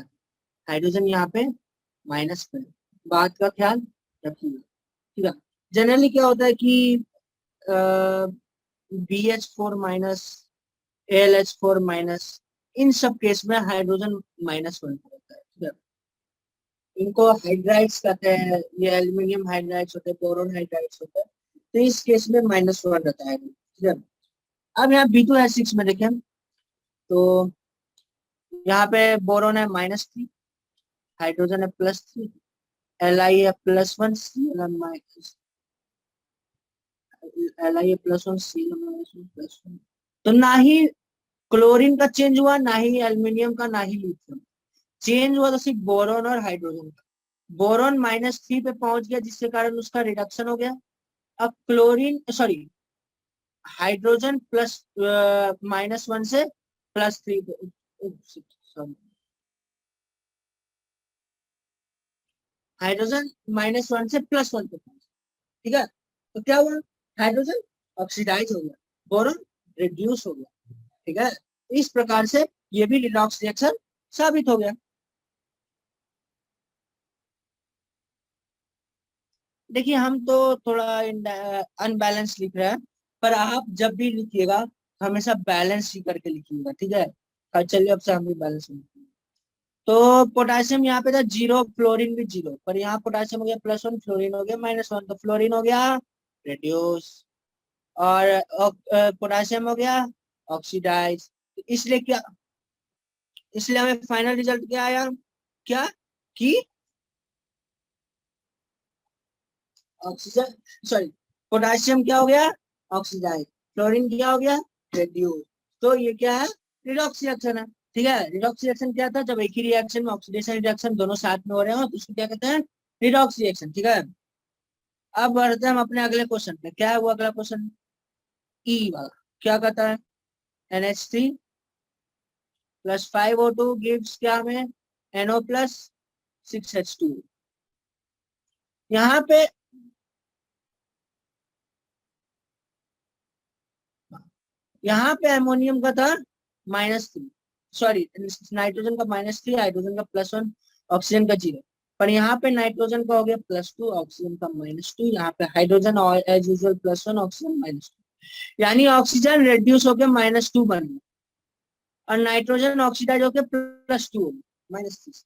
हाइड्रोजन यहाँ पे माइनस पे है, बात का ख्याल रखिएगा, ठीक है। जनरली क्या होता है कि BH4- AlH4-, इन सब केस में हाइड्रोजन -1 होता है, ठीक है। इनको हाइड्राइड्स कहते हैं, ये एल्यूमिनियम हाइड्राइड्स होते हैं, बोरोन हाइड्राइड्स होते हैं, तो इस केस में -1 रहता है, ठीक है। अब यहाँ B2H6 में देखें तो यहाँ पे बोरोन है -3, हाइड्रोजन है +3, Li है +1, Li है +1, Cl-1 +1। तो ना ही क्लोरीन का चेंज हुआ, ना ही एल्यूमिनियम का, ना ही लिथियम चेंज हुआ, तो सिर्फ बोरोन और हाइड्रोजन का। बोरोन -3 पे पहुंच गया, जिसके कारण उसका रिडक्शन हो गया। अब क्लोरीन सॉरी हाइड्रोजन -1 से +3 सॉरी हाइड्रोजन -1 से +1 पे पहुंचा, ठीक है। तो क्या हुआ, हाइड्रोजन ऑक्सीडाइज हो गया, बोरोन रिड्यूस हो गया, ठीक है। इस प्रकार से ये भी रिडॉक्स रिएक्शन साबित हो गया। देखिए हम तो थोड़ा अनबैलेंस लिख रहे हैं, पर आप जब भी लिखिएगा हमेशा बैलेंस ही करके लिखिएगा, ठीक है। चलिए अब से हम भी बैलेंस लिखेंगे। तो पोटासियम यहाँ पे था 0, फ्लोरीन भी 0, पर यहाँ पोटासियम हो गया +1, फ्लोरीन हो गया -1, तो फ्लोरीन हो गया रेड्यूस, और पोटेशियम हो गया ऑक्सीडाइज। इसलिए क्या, इसलिए हमें फाइनल रिजल्ट क्या आया, क्या कि ऑक्सीजन, सॉरी, पोटेशियम क्या हो गया, ऑक्सीडाइज, क्लोरीन क्या हो गया, रेड्यूस। तो ये क्या है, रिडॉक्स रिएक्शन है। ठीक है, रिडॉक्स रिएक्शन क्या था, जब एक ही रिएक्शन में ऑक्सीडेशन रिडक्शन दोनों साथ में हो रहे हो तो उसको क्या कहते हैं, रिडॉक्स रिएक्शन। ठीक है, अब बढ़ते हैं हम अपने अगले क्वेश्चन पे। क्या है वो अगला क्वेश्चन, ई वाला, क्या कहता है, NH3 प्लस 5O2 गिव्स क्या हमें, NO प्लस 6H2। यहाँ पे, यहाँ पे अमोनियम का था -3, सॉरी नाइट्रोजन का -3, हाइड्रोजन का +1, ऑक्सीजन का 0। पर यहाँ पे नाइट्रोजन का हो गया +2, ऑक्सीजन का -2, यहाँ पे हाइड्रोजन और एज यूजुअल +1, ऑक्सीजन -2। यानी ऑक्सीजन रेड्यूस होकर -2 बन गया और नाइट्रोजन ऑक्सीडाइज होकर +2 हो गया, -3।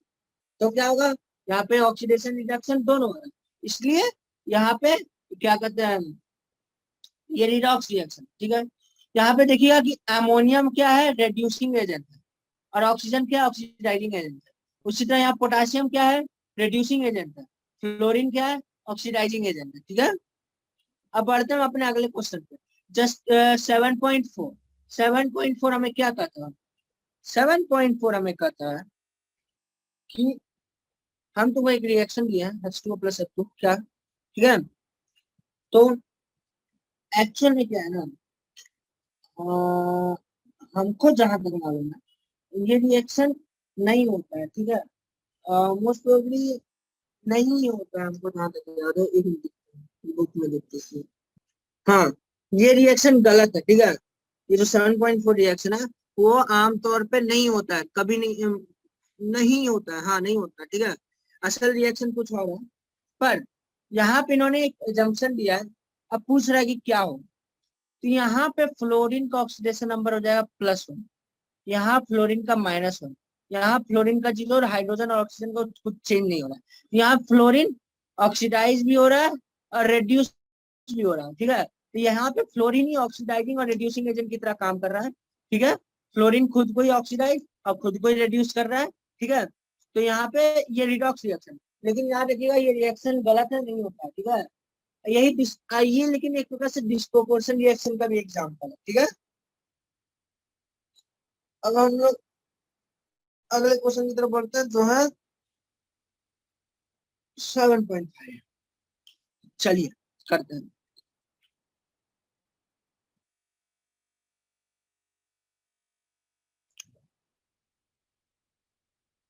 तो क्या होगा, यहाँ पे ऑक्सीडेशन रिडक्शन दोनों होगा, इसलिए यहाँ पे क्या कहते हैं, ये रिडॉक्स रिएक्शन। ठीक है, यहाँ पे देखिएगा कि अमोनियम क्या है, रेड्यूसिंग एजेंट है, और ऑक्सीजन क्या है, ऑक्सीडाइजिंग एजेंट है। उसी तरह यहाँ पोटेशियम क्या है, रिड्यूसिंग एजेंट है, फ्लोरीन क्या है, ऑक्सीडाइजिंग एजेंट है। ठीक है, अब बढ़ते हैं अपने अगले क्वेश्चन पे। जस्ट 7.4, 7.4 हमें क्या कहता है, 7.4 हमें कहता है कि हम तुमको एक रिएक्शन दिया है H2O प्लस H2 क्या, ठीक है। तो एक्चुअल में क्या है ना, हमको जहां तक मालूम है ये रिएक्शन नहीं होता है। ठीक है, मोस्ट प्रोबेबली नहीं होता है, हमको जहां तक याद है, एक मिनट बुक में देखते हैं। हाँ, ये रिएक्शन गलत है। ठीक है, ये जो 7.4 रिएक्शन है वो आमतौर पे नहीं होता है, कभी नहीं, नहीं होता है, हाँ नहीं होता। ठीक है, असल रिएक्शन कुछ और है। पर यहाँ पे इन्होंने एक जंक्शन दिया है, अब पूछ रहा है कि क्या हो। तो यहाँ पे फ्लोरीन का ऑक्सीडेशन नंबर हो जाएगा +1, यहाँ फ्लोरीन का -1, यहाँ फ्लोरीन का 0, और हाइड्रोजन और ऑक्सीजन का कुछ चेंज नहीं हो रहा है। यहाँ फ्लोरीन ऑक्सीडाइज भी हो रहा है और रेड्यूस भी हो रहा है। ठीक है, तो यहाँ पे फ्लोरीन ही ऑक्सीडाइजिंग और रिड्यूसिंग एजेंट की तरह काम कर रहा है। ठीक है, फ्लोरीन खुद को ही ऑक्सीडाइज और खुद को ही रिड्यूस कर रहा है। ठीक है, तो यहाँ पे ये रिडॉक्स रिएक्शन, लेकिन याद रखिएगा ये रिएक्शन गलत है, नहीं होता है। ठीक है, ये लेकिन एक प्रकार से डिस्प्रोपोर्शन रिएक्शन का भी एग्जाम्पल है। ठीक है, अब हम लोग अगले क्वेश्चन की तरफ बढ़ते हैं जो है 7.5। चलिए करते हैं।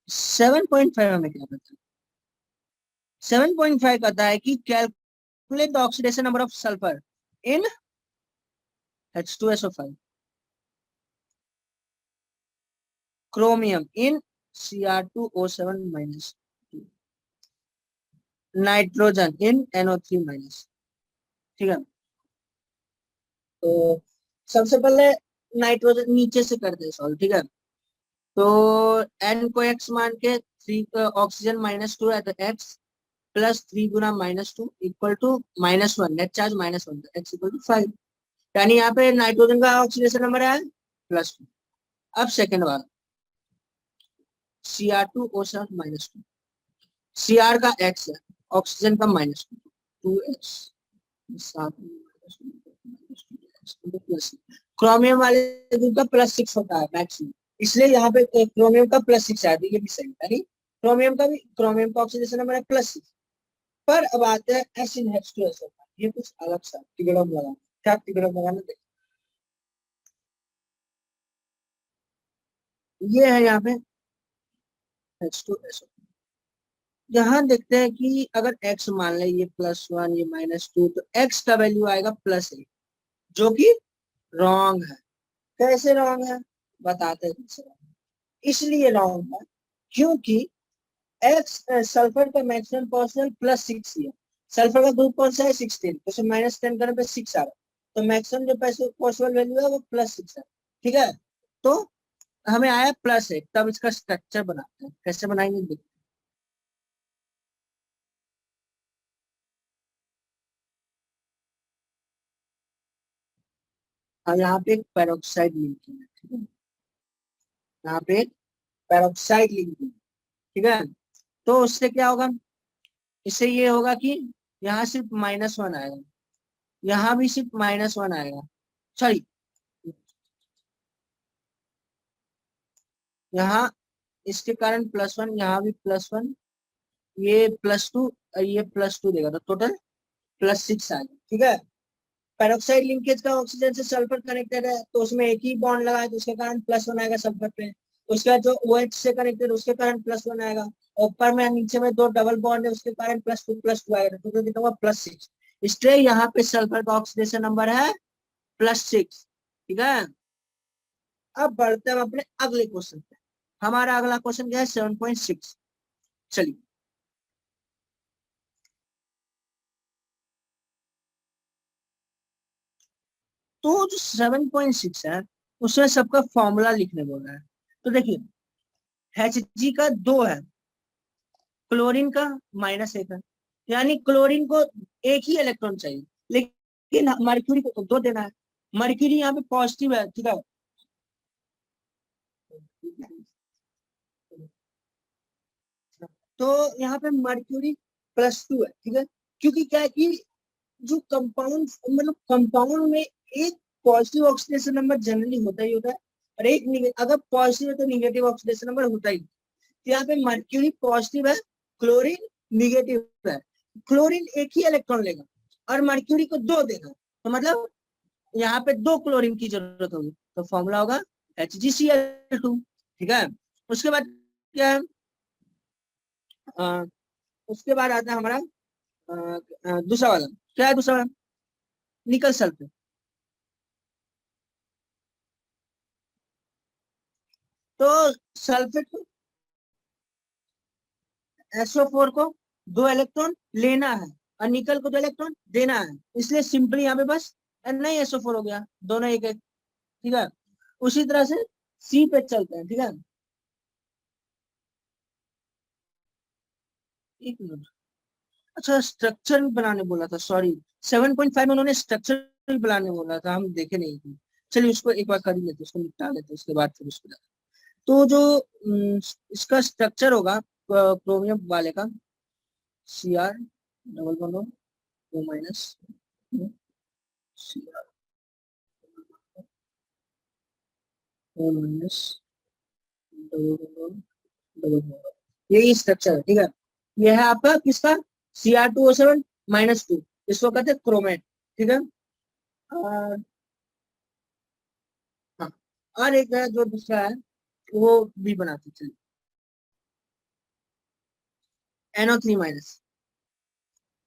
7.5 हमें क्या कहता है, 7.5 कहता है कि calculate the oxidation number of sulphur in H2SO5, chromium in Cr2O7-, nitrogen in NO3-। ठीक है, तो सबसे पहले नाइट्रोजन नीचे से करते हैं सॉल्व। ठीक है, तो n को x मान के 3, ऑक्सीजन -2 है तो x +3 गुना -2 equal to -1, net charge -1, x equal to 5। यानी यहाँ पे नाइट्रोजन का ऑक्सीडेशन नंबर है +2। अब सेकेंड बार Cr2O7-2, Cr का x है, ऑक्सीजन का -2, 2x, साथ में प्लस, क्रोमियम वाले ग्रुप का +6 होता है मैक्सिमम, इसलिए यहाँ पे क्रोमियम का +6 आया, ये भी सही है। यानी क्रोमियम का ऑक्सीडेशन नंबर है +6। पर अब आते हैं SnH2SO, ये कुछ अलग सा तिगड़म लगा, क्या तिगड़म लगाना देखिए। ये है यहाँ पे H2SO, यहाँ देखते हैं कि अगर x मान ले, ये +1 ये -2, तो x का वैल्यू आएगा +8, जो कि रॉन्ग है। कैसे रॉन्ग है बताते हैं कैसे wrong है। इसलिए रॉन्ग है क्योंकि एक्स सल्फर का मैक्सिमम पॉसिबल +6 है, सल्फर का ग्रुप कौन सा है 16, तो -10 करने पे 6 आ रहा है, तो मैक्सिमम जो पॉसिबल वैल्यू है वो +6 है। ठीक है, तो हमें आया +8, तब इसका स्ट्रक्चर बनाते हैं, कैसे बनाएंगे देखते हैं। अब यहाँ पे एक पेरोक्साइड लिंक है, ठीक है, यहाँ पे एक पेरोक्साइड लिंक है, ठीक है। तो उससे क्या होगा, इससे ये होगा कि यहाँ सिर्फ -1 आएगा, यहाँ भी सिर्फ -1 आएगा, सॉरी, यहाँ इसके कारण +1, यहाँ भी +1, ये +2 और ये +2 देगा, तो टोटल +6 आएगा, ठीक है। पेरोक्साइड लिंकेज का ऑक्सीजन से सल्फर कनेक्टेड है, तो उसमें एक ही बॉन्ड लगा है, तो उसके कारण +1 आएगा सल्फर पे। उसके बाद जो OH से कनेक्टेड, उसके कारण +1 आएगा, और ऊपर में नीचे में दो डबल बॉन्ड है, उसके कारण +2 आएगा, तो कितना हुआ, +6। इसलिए यहाँ पे सल्फर का ऑक्सीडेशन नंबर है +6, ठीक है। अब बढ़ते हैं हम अपने अगले क्वेश्चन पे। हमारा अगला क्वेश्चन क्या है, 7.6। चलिए, तो जो 7.6 है, उसमें सबका फॉर्मूला लिखने बोला है। तो देखिए, Hg का 2 है, क्लोरीन का -1 है, यानी क्लोरीन को एक ही इलेक्ट्रॉन चाहिए, लेकिन मर्क्यूरी को तो 2 देना है। मर्क्यूरी यहाँ पे पॉजिटिव है, ठीक है, तो यहाँ पे मर्क्यूरी +2 है, ठीक है। क्योंकि क्या है कि जो कंपाउंड, मतलब कंपाउंड में एक पॉजिटिव ऑक्सीडेशन नंबर जनरली होता ही होता है, और एक अगर पॉजिटिव है तो निगेटिव ऑक्सीडेशन नंबर होता ही। तो यहाँ पे मर्क्यूरी पॉजिटिव है, क्लोरीन निगेटिव है, क्लोरीन एक ही इलेक्ट्रॉन लेगा और मर्क्यूरी को 2 देगा, तो मतलब यहाँ पे 2 क्लोरीन की जरूरत होगी, तो फॉर्मूला होगा HgCl2, ठीक है। उसके बाद क्या है, अ, उसके बाद आता है हमारा दूसरा वाला। क्या है दूसरा वाला, निकल सल्फेट। तो सल्फेट को, SO4 को 2 इलेक्ट्रॉन लेना है और निकल को 2 इलेक्ट्रॉन देना है, इसलिए सिंपली यहाँ पे बस NiSO4 हो गया, दोनों एक एक, ठीक है। उसी तरह से सी पे चलते हैं, ठीक है। एक मिनट, अच्छा स्ट्रक्चर भी बनाने बोला था, सॉरी, 7.5 में उन्होंने स्ट्रक्चर भी बनाने बोला था, हम देखे नहीं थे। चलिए उसको एक बार कर ही लेते, उसको निपटा लेते, उसके बाद फिर उसको तो जो इसका स्ट्रक्चर होगा क्रोमियम वाले का, Cr double bond Cr minus यही स्ट्रक्चर है, ठीक है। ये है आपका किसका, Cr2O7 -2, इसको कहते हैं क्रोमेट, ठीक है। और हाँ, और एक है जो दूसरा है, वो भी बनाते चलिए, NO3-,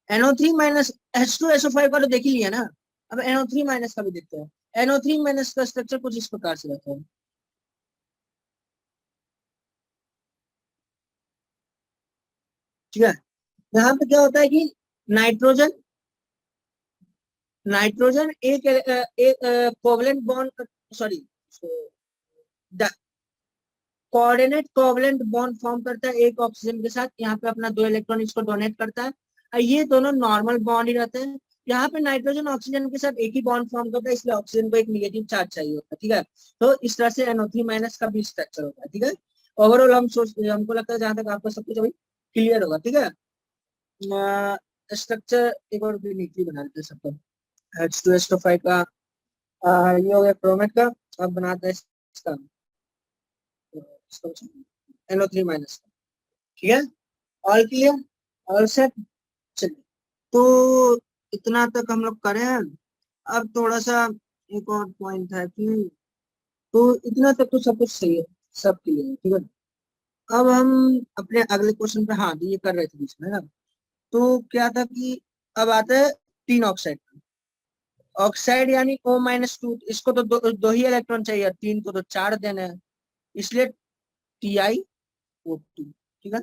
NO3-, H2SO5 का तो देख ही लिया ना। अब NO3- का भी देखते हैं। NO3- का स्ट्रक्चर कुछ इस प्रकार से रहता है, ठीक है। यहाँ पे क्या होता है कि नाइट्रोजन नाइट्रोजन एक covalent bond, sorry, coordinate covalent bond form करता है एक ऑक्सीजन के साथ, यहाँ पे अपना 2 इलेक्ट्रॉन इसको डोनेट करता है, और ये दोनों नॉर्मल बॉन्ड ही रहते हैं। यहाँ पे नाइट्रोजन ऑक्सीजन के साथ एक ही बॉन्ड फॉर्म करता है, इसलिए ऑक्सीजन को एक निगेटिव चार्ज चाहिए होता है, ठीक है। तो इस तरह से NO3- का भी स्ट्रक्चर होता है, ठीक है। ओवरऑल हमको लगता है जहां तक आपको सब कुछ अभी क्लियर होगा, ठीक है। स्ट्रक्चर एक और भी नीटली बना देते हैं सबका। H2SO5 का ये हो गया क्रोमेट का। अब बनाते हैं इसका, NO3- का, ठीक है। All clear, all set. चलिए, तो इतना तक हम लोग करें हैं। अब थोड़ा सा एक और पॉइंट है कि, तो इतना तक तो सब कुछ सही है, सब क्लियर है, ठीक है। अब हम अपने अगले क्वेश्चन पे, हाँ, तो ये कर रहे थे बीच में ना। तो क्या था कि अब आता है तीन ऑक्साइड। ऑक्साइड यानी O-2, इसको तो दो ही इलेक्ट्रॉन चाहिए, तीन को तो 4 देने हैं, इसलिए TiO2, ठीक है,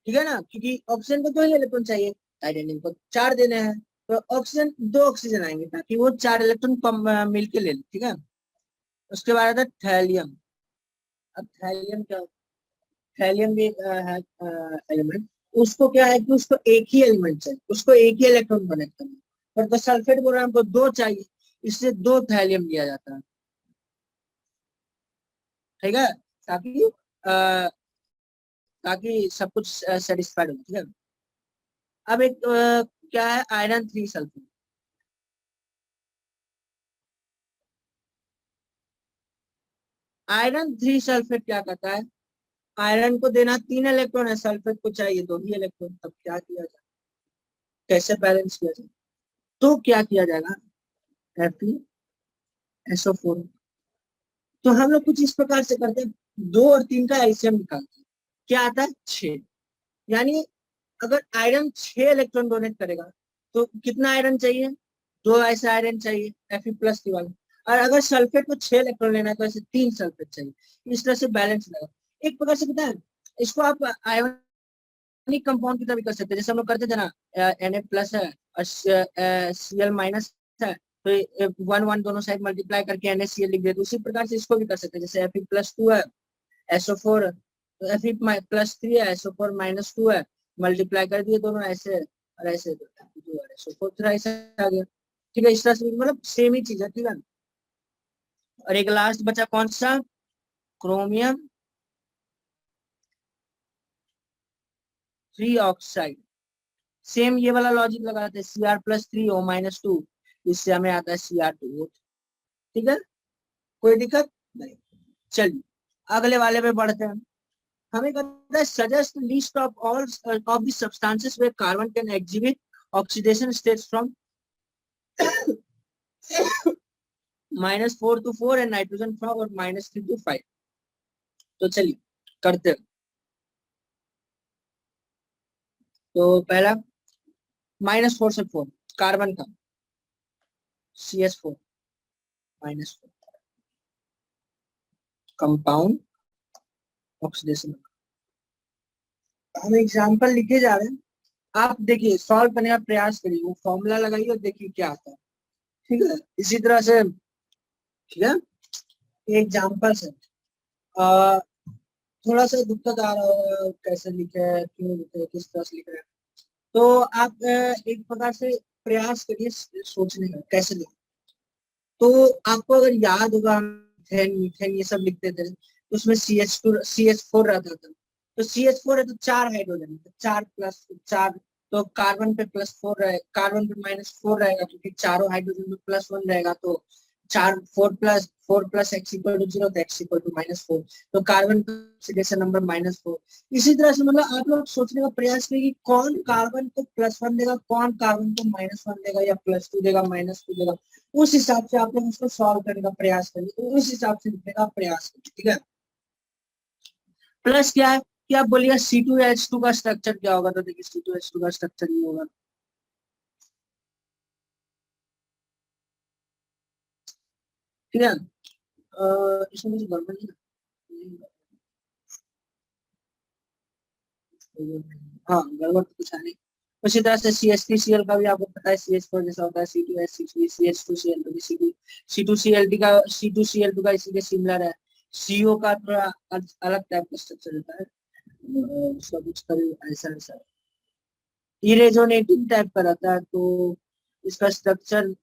ठीक है ना, क्योंकि ऑक्सीजन को 2 ही इलेक्ट्रॉन चाहिए, हाइड्रोजन को 4 देने हैं, तो ऑक्सीजन 2 ऑक्सीजन आएंगे ताकि वो 4 इलेक्ट्रॉन कम मिलके ले ले, ठीक है। उसके बाद आता है थैलियम। अब थैलियम क्या, थैलियम भी एक है एलिमेंट। उसको क्या है कि उसको एक ही एलिमेंट चाहिए, उसको एक ही इलेक्ट्रॉन कनेक्ट करना है, पर तो सल्फेट बोल रहा है हमको 2 चाहिए, इससे 2 थैलियम लिया जाता है, ठीक है, ताकि ताकि सब कुछ सेटिस्फाइड हो, ठीक है। अब एक क्या है, आयरन 3 सल्फेट। आयरन 3 सल्फेट क्या करता है, आयरन को देना 3 इलेक्ट्रॉन है, सल्फेट को चाहिए 2 ही इलेक्ट्रॉन, तब क्या किया जाए, कैसे बैलेंस किया जाए, तो क्या किया जाएगा, FeSO4। तो हम लोग कुछ इस प्रकार से करते हैं, 2 और 3 का एलसीएम निकालते हैं, क्या आता है 6। यानी अगर आयरन 6 इलेक्ट्रॉन डोनेट करेगा तो कितना आयरन चाहिए, 2 ऐसे आयरन चाहिए Fe+ की वाला। और अगर सल्फेट को 6 इलेक्ट्रॉन लेना है तो ऐसे 3 सल्फेट चाहिए, इस तरह से बैलेंस लगा। एक प्रकार से पता है, इसको आप आयोनिक कंपाउंड की तरह भी कर सकते हैं, जैसे हम लोग करते थे ना, Na+ है और Cl- है, तो 1 1 दोनों साइड मल्टीप्लाई करके NaCl लिख देते, उसी प्रकार से इसको भी कर सकते हैं, जैसे Fe+2 है, SO4, Fe+3 है, SO4-2 है, मल्टीप्लाई कर दिए दोनों ऐसे और ऐसे, SO4 थोड़ा ऐसा आ गया, ठीक है। इस तरह से मतलब सेम ही चीज है, ठीक है। और एक लास्ट बचा कौन सा, क्रोमियम 3 ऑक्साइड। सेम ये वाला लॉजिक लगाते हैं, Cr+3O-2, इससे हमें आता है Cr2, ठीक है, कोई दिक्कत नहीं। चलिए अगले वाले पे बढ़ते हैं। हमें कहता है suggest list of all of the substances where carbon can exhibit oxidation states from -4 to 4 and nitrogen from और -3 to 5। तो चलिए करते हैं। तो पहला -4 से 4, कार्बन का CH4-4 कंपाउंड ऑक्सीडेशन। हम एग्जाम्पल लिखे जा रहे हैं, आप देखिए सॉल्व करने का प्रयास करिए, वो फॉर्मूला लगाइए और देखिए क्या आता है, ठीक है। इसी तरह से, ठीक है, एग्जाम्पल से थोड़ा सा दिक्कत आ रहा है, कैसे लिखे हैं, क्यों लिखे हैं, किस तरह से लिख रहे हैं, तो आप एक प्रकार से प्रयास करिए सोचने का कैसे लिखे। तो आपको अगर याद होगा, हम मीथेन मीथेन ये सब लिखते थे, तो उसमें CH4 रहता था, तो CH4 है तो 4 हाइड्रोजन, तो 4+4, तो कार्बन पे +4 रहे, कार्बन पे -4 रहेगा, क्योंकि चारों हाइड्रोजन में +1 रहेगा, तो 4 4+4+X=0, तो X=-4, तो कार्बन का ऑक्सीडेशन नंबर -4। इसी तरह से मतलब आप लोग सोचने का प्रयास करिए कि कौन कार्बन को +1 देगा, कौन कार्बन को -1 देगा, या +2 देगा, -2 देगा, उस हिसाब से आप लोग उसको सॉल्व करने का प्रयास करिए, तो उस हिसाब से लिखने का प्रयास करिए, ठीक है। प्लस क्या है कि आप बोलिए C2H2 का स्ट्रक्चर क्या होगा, तो देखिए C2H2 का स्ट्रक्चर ये होगा, ठीक है। इसमें कुछ गड़बड़ नहीं है? हाँ गड़बड़ तो कुछ है नहीं। उसी तरह से CH3Cl का भी आपको पता है, CH4 जैसा होता है, C2H6 CH2Cl भी C2Cl का C2Cl2 का इसी के सिमिलर है। CO का थोड़ा अलग टाइप का स्ट्रक्चर होता है, उसका कुछ कभी ऐसा ऐसा इरेजोनेटिंग टाइप का रहता है, तो इसका स्ट्रक्चर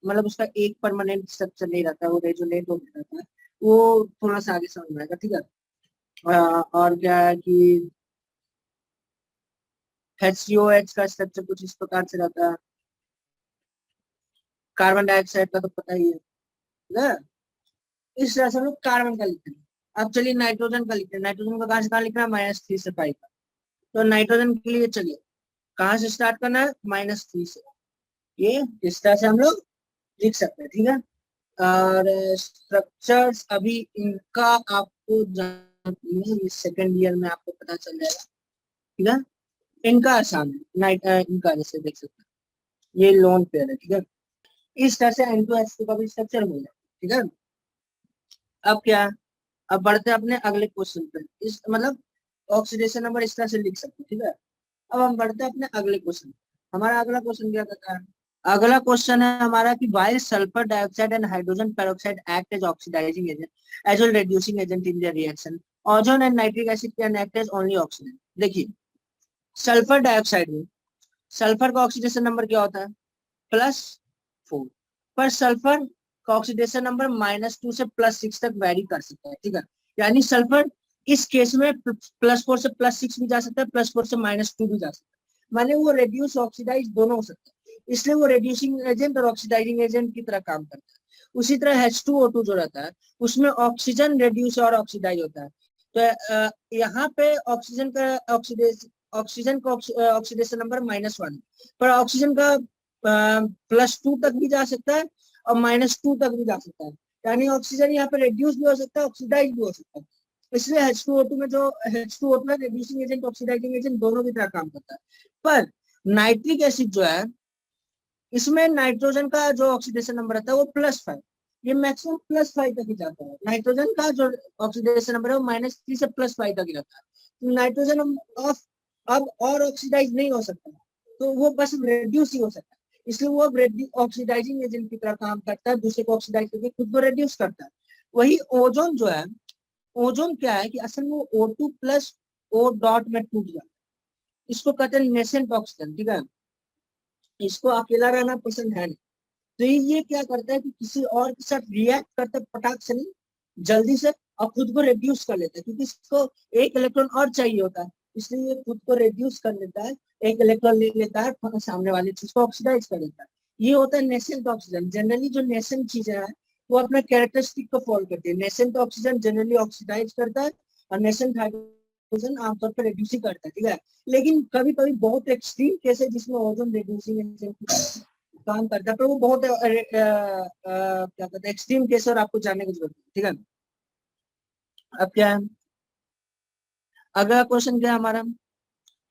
मतलब उसका एक परमानेंट स्ट्रक्चर नहीं रहता है, वो रेजोनेट हो जाता है, वो थोड़ा सा आगे समझ में आएगा, ठीक है। और क्या है कि HCOH का स्ट्रक्चर कुछ इस प्रकार से रहता है, कार्बन डाइऑक्साइड का तो पता ही है ना? इस तरह से हम लोग कार्बन का लिखते हैं। अब चलिए नाइट्रोजन का लिखते हैं, नाइट्रोजन का कहाँ से कहाँ लिखना है, -3 से 5 का। तो नाइट्रोजन के लिए चलिए कहाँ से स्टार्ट करना है, -3 से, ये इस तरह से हम लोग लिख सकते हैं, ठीक है। और स्ट्रक्चर्स अभी इनका आपको सेकेंड ईयर में आपको पता चल जाएगा, ठीक है। इनका आसान है, नाइट इनका जैसे देख सकते हैं, ये लोन पेयर है, ठीक है। इस तरह से N2H2 का भी स्ट्रक्चर हो जाए, ठीक है। अब क्या है, अब बढ़ते हैं अपने अगले क्वेश्चन पे, इस मतलब ऑक्सीडेशन नंबर इस तरह से लिख सकते हैं, ठीक है। अब हम बढ़ते हैं अपने अगले क्वेश्चन। हमारा अगला क्वेश्चन क्या कहता है, अगला क्वेश्चन है हमारा कि while sulphur dioxide and hydrogen peroxide act as oxidising agent as well reducing agent in the reaction, ozone and nitric acid can act as only oxidant. देखिए सल्फर डाइऑक्साइड में सल्फर का ऑक्सीडेशन नंबर क्या होता है, +4, पर sulphur का oxidation number -2 से +6 तक वेरी कर सकता है, ठीक है। यानी सल्फर इस केस में +4 से +6 भी जा सकता है, +4 से -2 भी जा सकता है, माने वो रेड्यूस ऑक्सीडाइज दोनों हो सकता है, इसलिए वो रेड्यूसिंग एजेंट और ऑक्सीडाइजिंग एजेंट की तरह काम करता है। उसी तरह H2O2 जो रहता है उसमें ऑक्सीजन रेड्यूस और ऑक्सीडाइज होता है। तो यहाँ पे ऑक्सीजन का ऑक्सीडेशन नंबर -1, पर ऑक्सीजन का +2 तक भी जा सकता है और -2 तक भी जा सकता है, यानी ऑक्सीजन यहाँ पे रिड्यूस भी हो सकता है, ऑक्सीडाइज भी हो सकता है। इसलिए H2O2 में जो H2O2 है रिड्यूसिंग एजेंट ऑक्सीडाइजिंग एजेंट दोनों की तरह काम करता है। पर नाइट्रिक एसिड जो है इसमें नाइट्रोजन का जो ऑक्सीडेशन नंबर रहता है वो +5, ये मैक्सिमम +5 तक ही जाता है। नाइट्रोजन का जो ऑक्सीडेशन नंबर है वो -3 से +5 तक ही रहता है। तो नाइट्रोजन अब और ऑक्सीडाइज नहीं हो सकता, तो वो बस रेड्यूस ही हो सकता है, इसलिए वो ऑक्सीडाइजिंग एजेंट की तरह काम करता है, दूसरे को ऑक्सीडाइज करके खुद को रेड्यूस करता है। वही ओजोन जो है, ओजोन क्या है कि असल में O2 प्लस O डॉट में टूट जाता है, इसको कहते हैं नेसेंट ऑक्सीजन, ठीक है। इसको अकेला रहना पसंद है नहीं, तो ये क्या करता है कि किसी और के साथ रिएक्ट करता है पटाख से नहीं, जल्दी से, और खुद को रिड्यूस कर लेता है, क्योंकि इसको एक इलेक्ट्रॉन और चाहिए होता है, इसलिए ये खुद को रिड्यूस कर लेता है, एक इलेक्ट्रॉन ले लेता है, सामने वाली चीज को ऑक्सीडाइज कर लेता है। ये होता है नेसेंट ऑक्सीजन। जनरली जो नेसेंट चीजें हैं वो अपना कैरेक्टरिस्टिक को फॉलो करती है। नेसेंट ऑक्सीजन जनरली ऑक्सीडाइज करता है और नेसेंट हाइड्रोजन आमतौर पर रिड्यूस ही करता है, ठीक है। लेकिन कभी कभी बहुत एक्सट्रीम केस है जिसमें ओजोन रिड्यूसिंग एजेंट काम करता है, पर वो बहुत क्या कहते हैं एक्सट्रीम केस, और आपको जानने की जरूरत है, ठीक है। अब क्या है अगला क्वेश्चन, क्या है हमारा,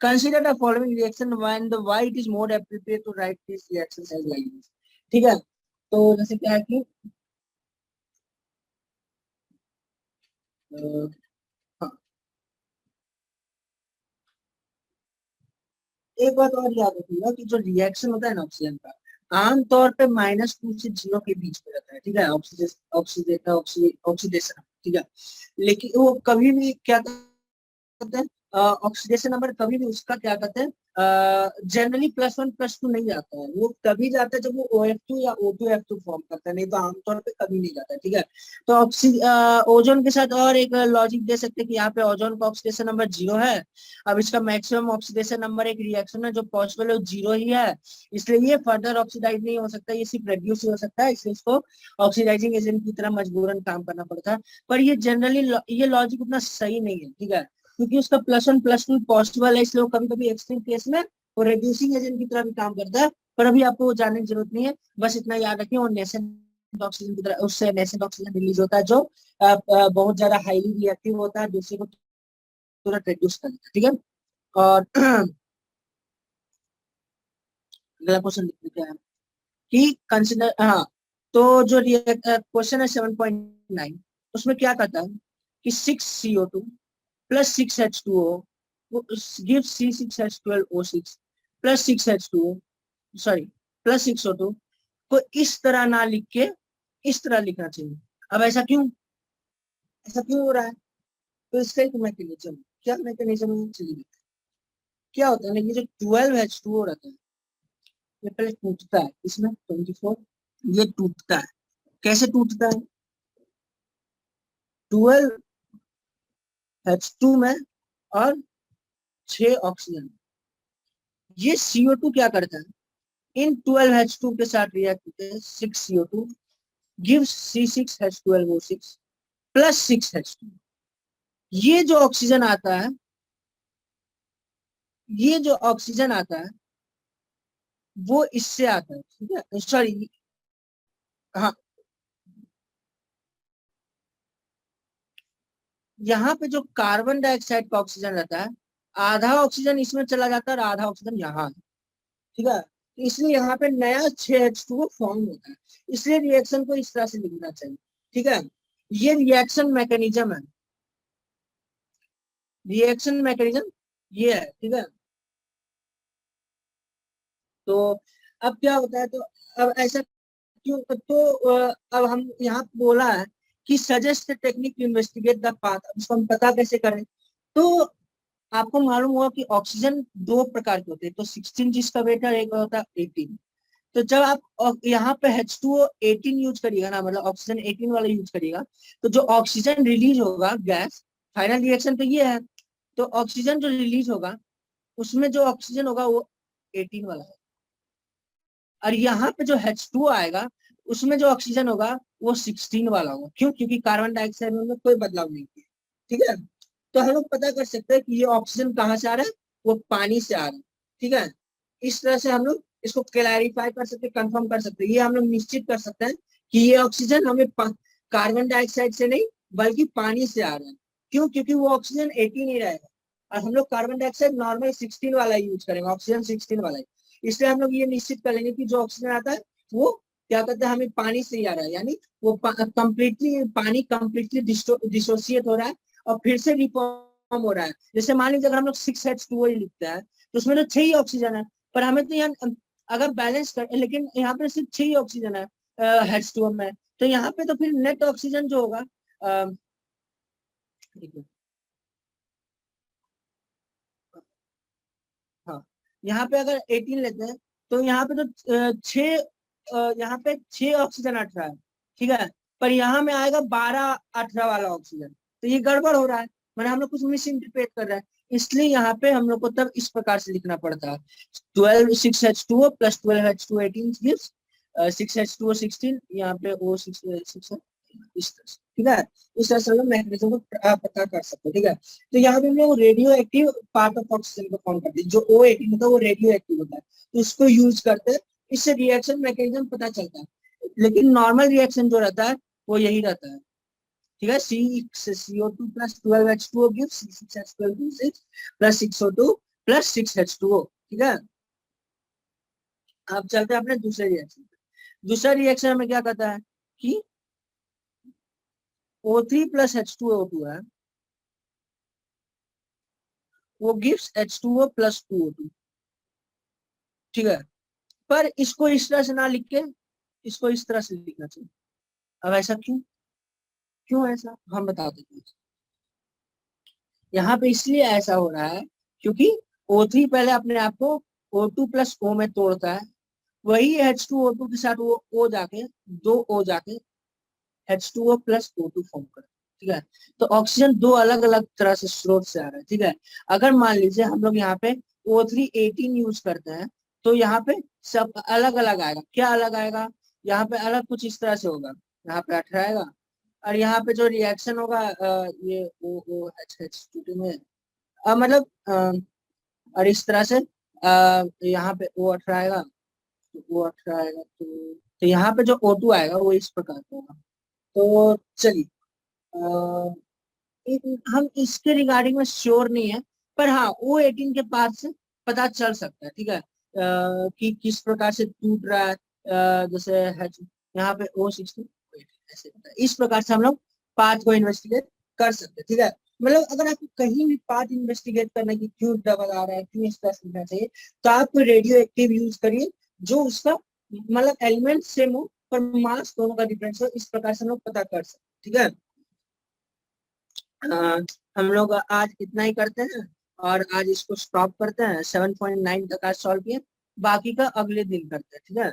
consider the following reaction when the why it is more appropriate to write this reaction as like this, ठीक है। तो जैसे क्या है कि हाँ, एक बात और याद रखिएगा कि जो रिएक्शन होता है ना ऑक्सीजन का, आमतौर पे -2 से 0 के बीच में रहता है, ठीक है, ऑक्सीडेशन, ठीक है। लेकिन वो कभी भी क्या कहते हैं, ऑक्सीडेशन नंबर कभी भी उसका क्या कहते हैं जनरली +1 +2 नहीं जाता है, वो तभी जाता है जब वो OH2 या O2F2 फॉर्म करता है, नहीं तो आमतौर पे कभी नहीं जाता है, ठीक है। तो ओजोन के साथ और एक लॉजिक दे सकते हैं कि यहाँ पे ओजोन का ऑक्सीडेशन नंबर 0 है, अब इसका मैक्सिमम ऑक्सीडेशन नंबर एक रिएक्शन है जो पॉसिबल है वो 0 ही है, इसलिए ये फर्दर ऑक्सीडाइज नहीं हो सकता, ये सिर्फ रिड्यूस हो सकता है, इसलिए इसको ऑक्सीडाइजिंग एजेंट की तरह मजबूरन काम करना पड़ता है। पर ये जनरली ये लॉजिक उतना सही नहीं है, ठीक है, क्योंकि उसका +1 +2 पॉसिबल है, इसलिए वो कभी कभी एक्सट्रीम केस में वो रिड्यूसिंग एजेंट की तरह भी काम करता है। पर अभी आपको वो जानने की जरूरत नहीं है, बस इतना याद रखिए वो नेसेंट ऑक्सीजन की तरह, उससे नेसेंट ऑक्सीजन रिलीज होता है जो बहुत ज्यादा हाईली रिएक्टिव होता है, दूसरे को तुरंत रिड्यूस कर देता है, ठीक है। और अगला क्वेश्चन देखते क्या है कि कंसिडर, हाँ, तो जो क्वेश्चन है 7.9, उसमें क्या कहता है कि 6CO2 plus 6H2O gives C6H12O6 plus 6H2O, sorry, plus 6O2 को इस तरह ना लिख के इस तरह लिखना चाहिए। अब ऐसा क्यों हो रहा है, तो इसका एक मैकेनिज्म, क्या मैकेनिज्म है चलिए। क्या होता है ना, ये जो 12H2O रहता है ये पहले टूटता है, इसमें 24, ये टूटता है, कैसे टूटता है, 12H2 में और 6 ऑक्सीजन, ये CO2 क्या करता है, इन 12H2 के साथ रिएक्ट करते हैं, 6CO2 gives C6H12O6 plus 6H2। ये जो ऑक्सीजन आता है, ये जो ऑक्सीजन आता है वो इससे आता है, ठीक है, सॉरी, हाँ, यहाँ पे जो कार्बन डाइऑक्साइड का ऑक्सीजन रहता है, आधा ऑक्सीजन इसमें चला जाता है और आधा ऑक्सीजन यहाँ है, ठीक है, तो इसलिए यहाँ पे नया 6H2O फॉर्म होता है, इसलिए रिएक्शन को इस तरह से लिखना चाहिए, ठीक है। ये रिएक्शन मैकेनिज्म ये है, ठीक है। तो अब क्या होता है, तो अब ऐसा क्यों, तो अब हम यहाँ बोला है कि suggest technique to investigate the path, इसको हम पता कैसे करें, तो आपको मालूम होगा कि ऑक्सीजन दो प्रकार के होते हैं, तो 16 जिसका वेट है, एक होता है 18, तो जब आप यहाँ पे H2O18 यूज करिएगा ना, मतलब ऑक्सीजन 18 वाला यूज करिएगा, तो जो ऑक्सीजन रिलीज होगा गैस, फाइनल रिएक्शन तो ये है, तो ऑक्सीजन जो रिलीज होगा उसमें जो ऑक्सीजन होगा वो 18 वाला है, और यहाँ पे जो H2O आएगा उसमें जो ऑक्सीजन होगा वो 16 वाला होगा। क्यों? क्योंकि कार्बन डाइऑक्साइड में कोई बदलाव नहीं किया। ठीक है, तो हम लोग पता कर सकते हैं कि ये ऑक्सीजन कहाँ से आ रहा है, वो पानी से आ रहा है। ठीक है, इस तरह से हम लोग इसको क्लैरिफाई कर सकते, कंफर्म कर सकते हैं, ये हम लोग निश्चित कर सकते हैं कि ये ऑक्सीजन हमें कार्बन डाइऑक्साइड से नहीं बल्कि पानी से आ रहा है। क्यों? क्योंकि वो ऑक्सीजन 18 ही रहेगा, और हम लोग कार्बन डाइऑक्साइड नॉर्मल 16 वाला यूज करेंगे, ऑक्सीजन 16 वाला ही। इसलिए हम लोग ये निश्चित कर लेंगे कि जो ऑक्सीजन आता है वो क्या कहते हैं, हमें पानी से ही आ रहा है, यानी वो कंप्लीटली पानी कंप्लीटली डिसोसिएट हो रहा है और फिर से रिफॉर्म हो रहा है। जैसे मान लीजिए अगर हम लोग 6H2O ही लिखते हैं तो उसमें तो 6 ही ऑक्सीजन है, पर हमें तो यहाँ अगर बैलेंस कर, लेकिन यहाँ पे सिर्फ 6 ही ऑक्सीजन है H2O में, तो यहाँ पे तो फिर नेट ऑक्सीजन जो होगा अ, हाँ, यहाँ पे अगर 18 लेते हैं तो यहाँ पे तो यहाँ पे 6 ऑक्सीजन 18 है। ठीक है, पर यहाँ में आएगा 12 18 वाला ऑक्सीजन, तो ये गड़बड़ हो रहा है, मैंने हम लोग कुछ मिस इंटरप्रेट कर रहे हैं। इसलिए यहाँ पे हम लोग को तब इस प्रकार से लिखना पड़ता है, 12 6H2O plus 12H2 18 gives 6H2O 16, यहाँ पे O6 6 इस तरह से। ठीक है, इस तरह से हम लोग मैग्नीशियम को पता कर सकते हैं। ठीक है, तो यहाँ पे हम लोग radio active part of oxygen को फॉर्म करते हैं, जो O18 होता है वो रेडियो एक्टिव होता है, तो उसको यूज करते हैं, इससे रिएक्शन मैकेनिज्म पता चलता है। लेकिन नॉर्मल रिएक्शन जो रहता है वो यही रहता है। ठीक है, CO2 plus 12H2O gives C6H12 plus 6O2 plus 6H2O। ठीक है, अब चलते हैं अपने दूसरे रिएक्शन पे। दूसरा रिएक्शन हमें क्या कहता है कि O3 प्लस H2O2 है, वो गिव्स H2O प्लस 2O2। ठीक है, पर इसको इस तरह से ना लिख के इसको इस तरह से लिखना चाहिए। अब ऐसा क्यों? क्यों ऐसा हम बता देते हैं। यहाँ पे इसलिए ऐसा हो रहा है क्योंकि O3 पहले अपने आप को O2 प्लस O में तोड़ता है, वही H2O2 के साथ वो O जाके दो O जाके H2O प्लस O2 फॉर्म करता है। ठीक है, तो ऑक्सीजन दो अलग अलग तरह से स्रोत से आ रहा है। ठीक है, अगर मान लीजिए हम लोग यहाँ पे O318 यूज करते हैं तो यहाँ पे सब अलग अलग आएगा। क्या अलग आएगा? यहाँ पे अलग कुछ इस तरह से होगा, यहाँ पे 18 आएगा, और यहाँ पे जो रिएक्शन होगा ये OOH में मतलब और इस तरह से यहाँ पे O18 आएगा, तो O18 आएगा, तो यहाँ पे जो O2 आएगा वो इस प्रकार का होगा। तो चलिए हम इसके रिगार्डिंग में श्योर नहीं है, पर हाँ O18 के पास से पता चल सकता है। ठीक है, कि किस प्रकार से टूट रहा है, जैसे यहाँ पे O16 ऐसे होता है। इस प्रकार से हम लोग पाथ को इन्वेस्टिगेट कर सकते हैं। ठीक है, मतलब अगर आपको कहीं भी पाथ इन्वेस्टिगेट करना कि क्यों डबल आ रहा है, क्यों इस तरह से लिखना चाहिए, तो आप रेडियो एक्टिव यूज करिए जो उसका मतलब एलिमेंट सेम हो पर मास दोनों का डिफरेंस हो। इस प्रकार से हम लोग पता कर सकते हैं। ठीक है, हम लोग आज इतना ही करते हैं और आज इसको स्टॉप करते हैं। 7.9 तक आज सॉल्व किए, बाकी का अगले दिन करते हैं। ठीक है।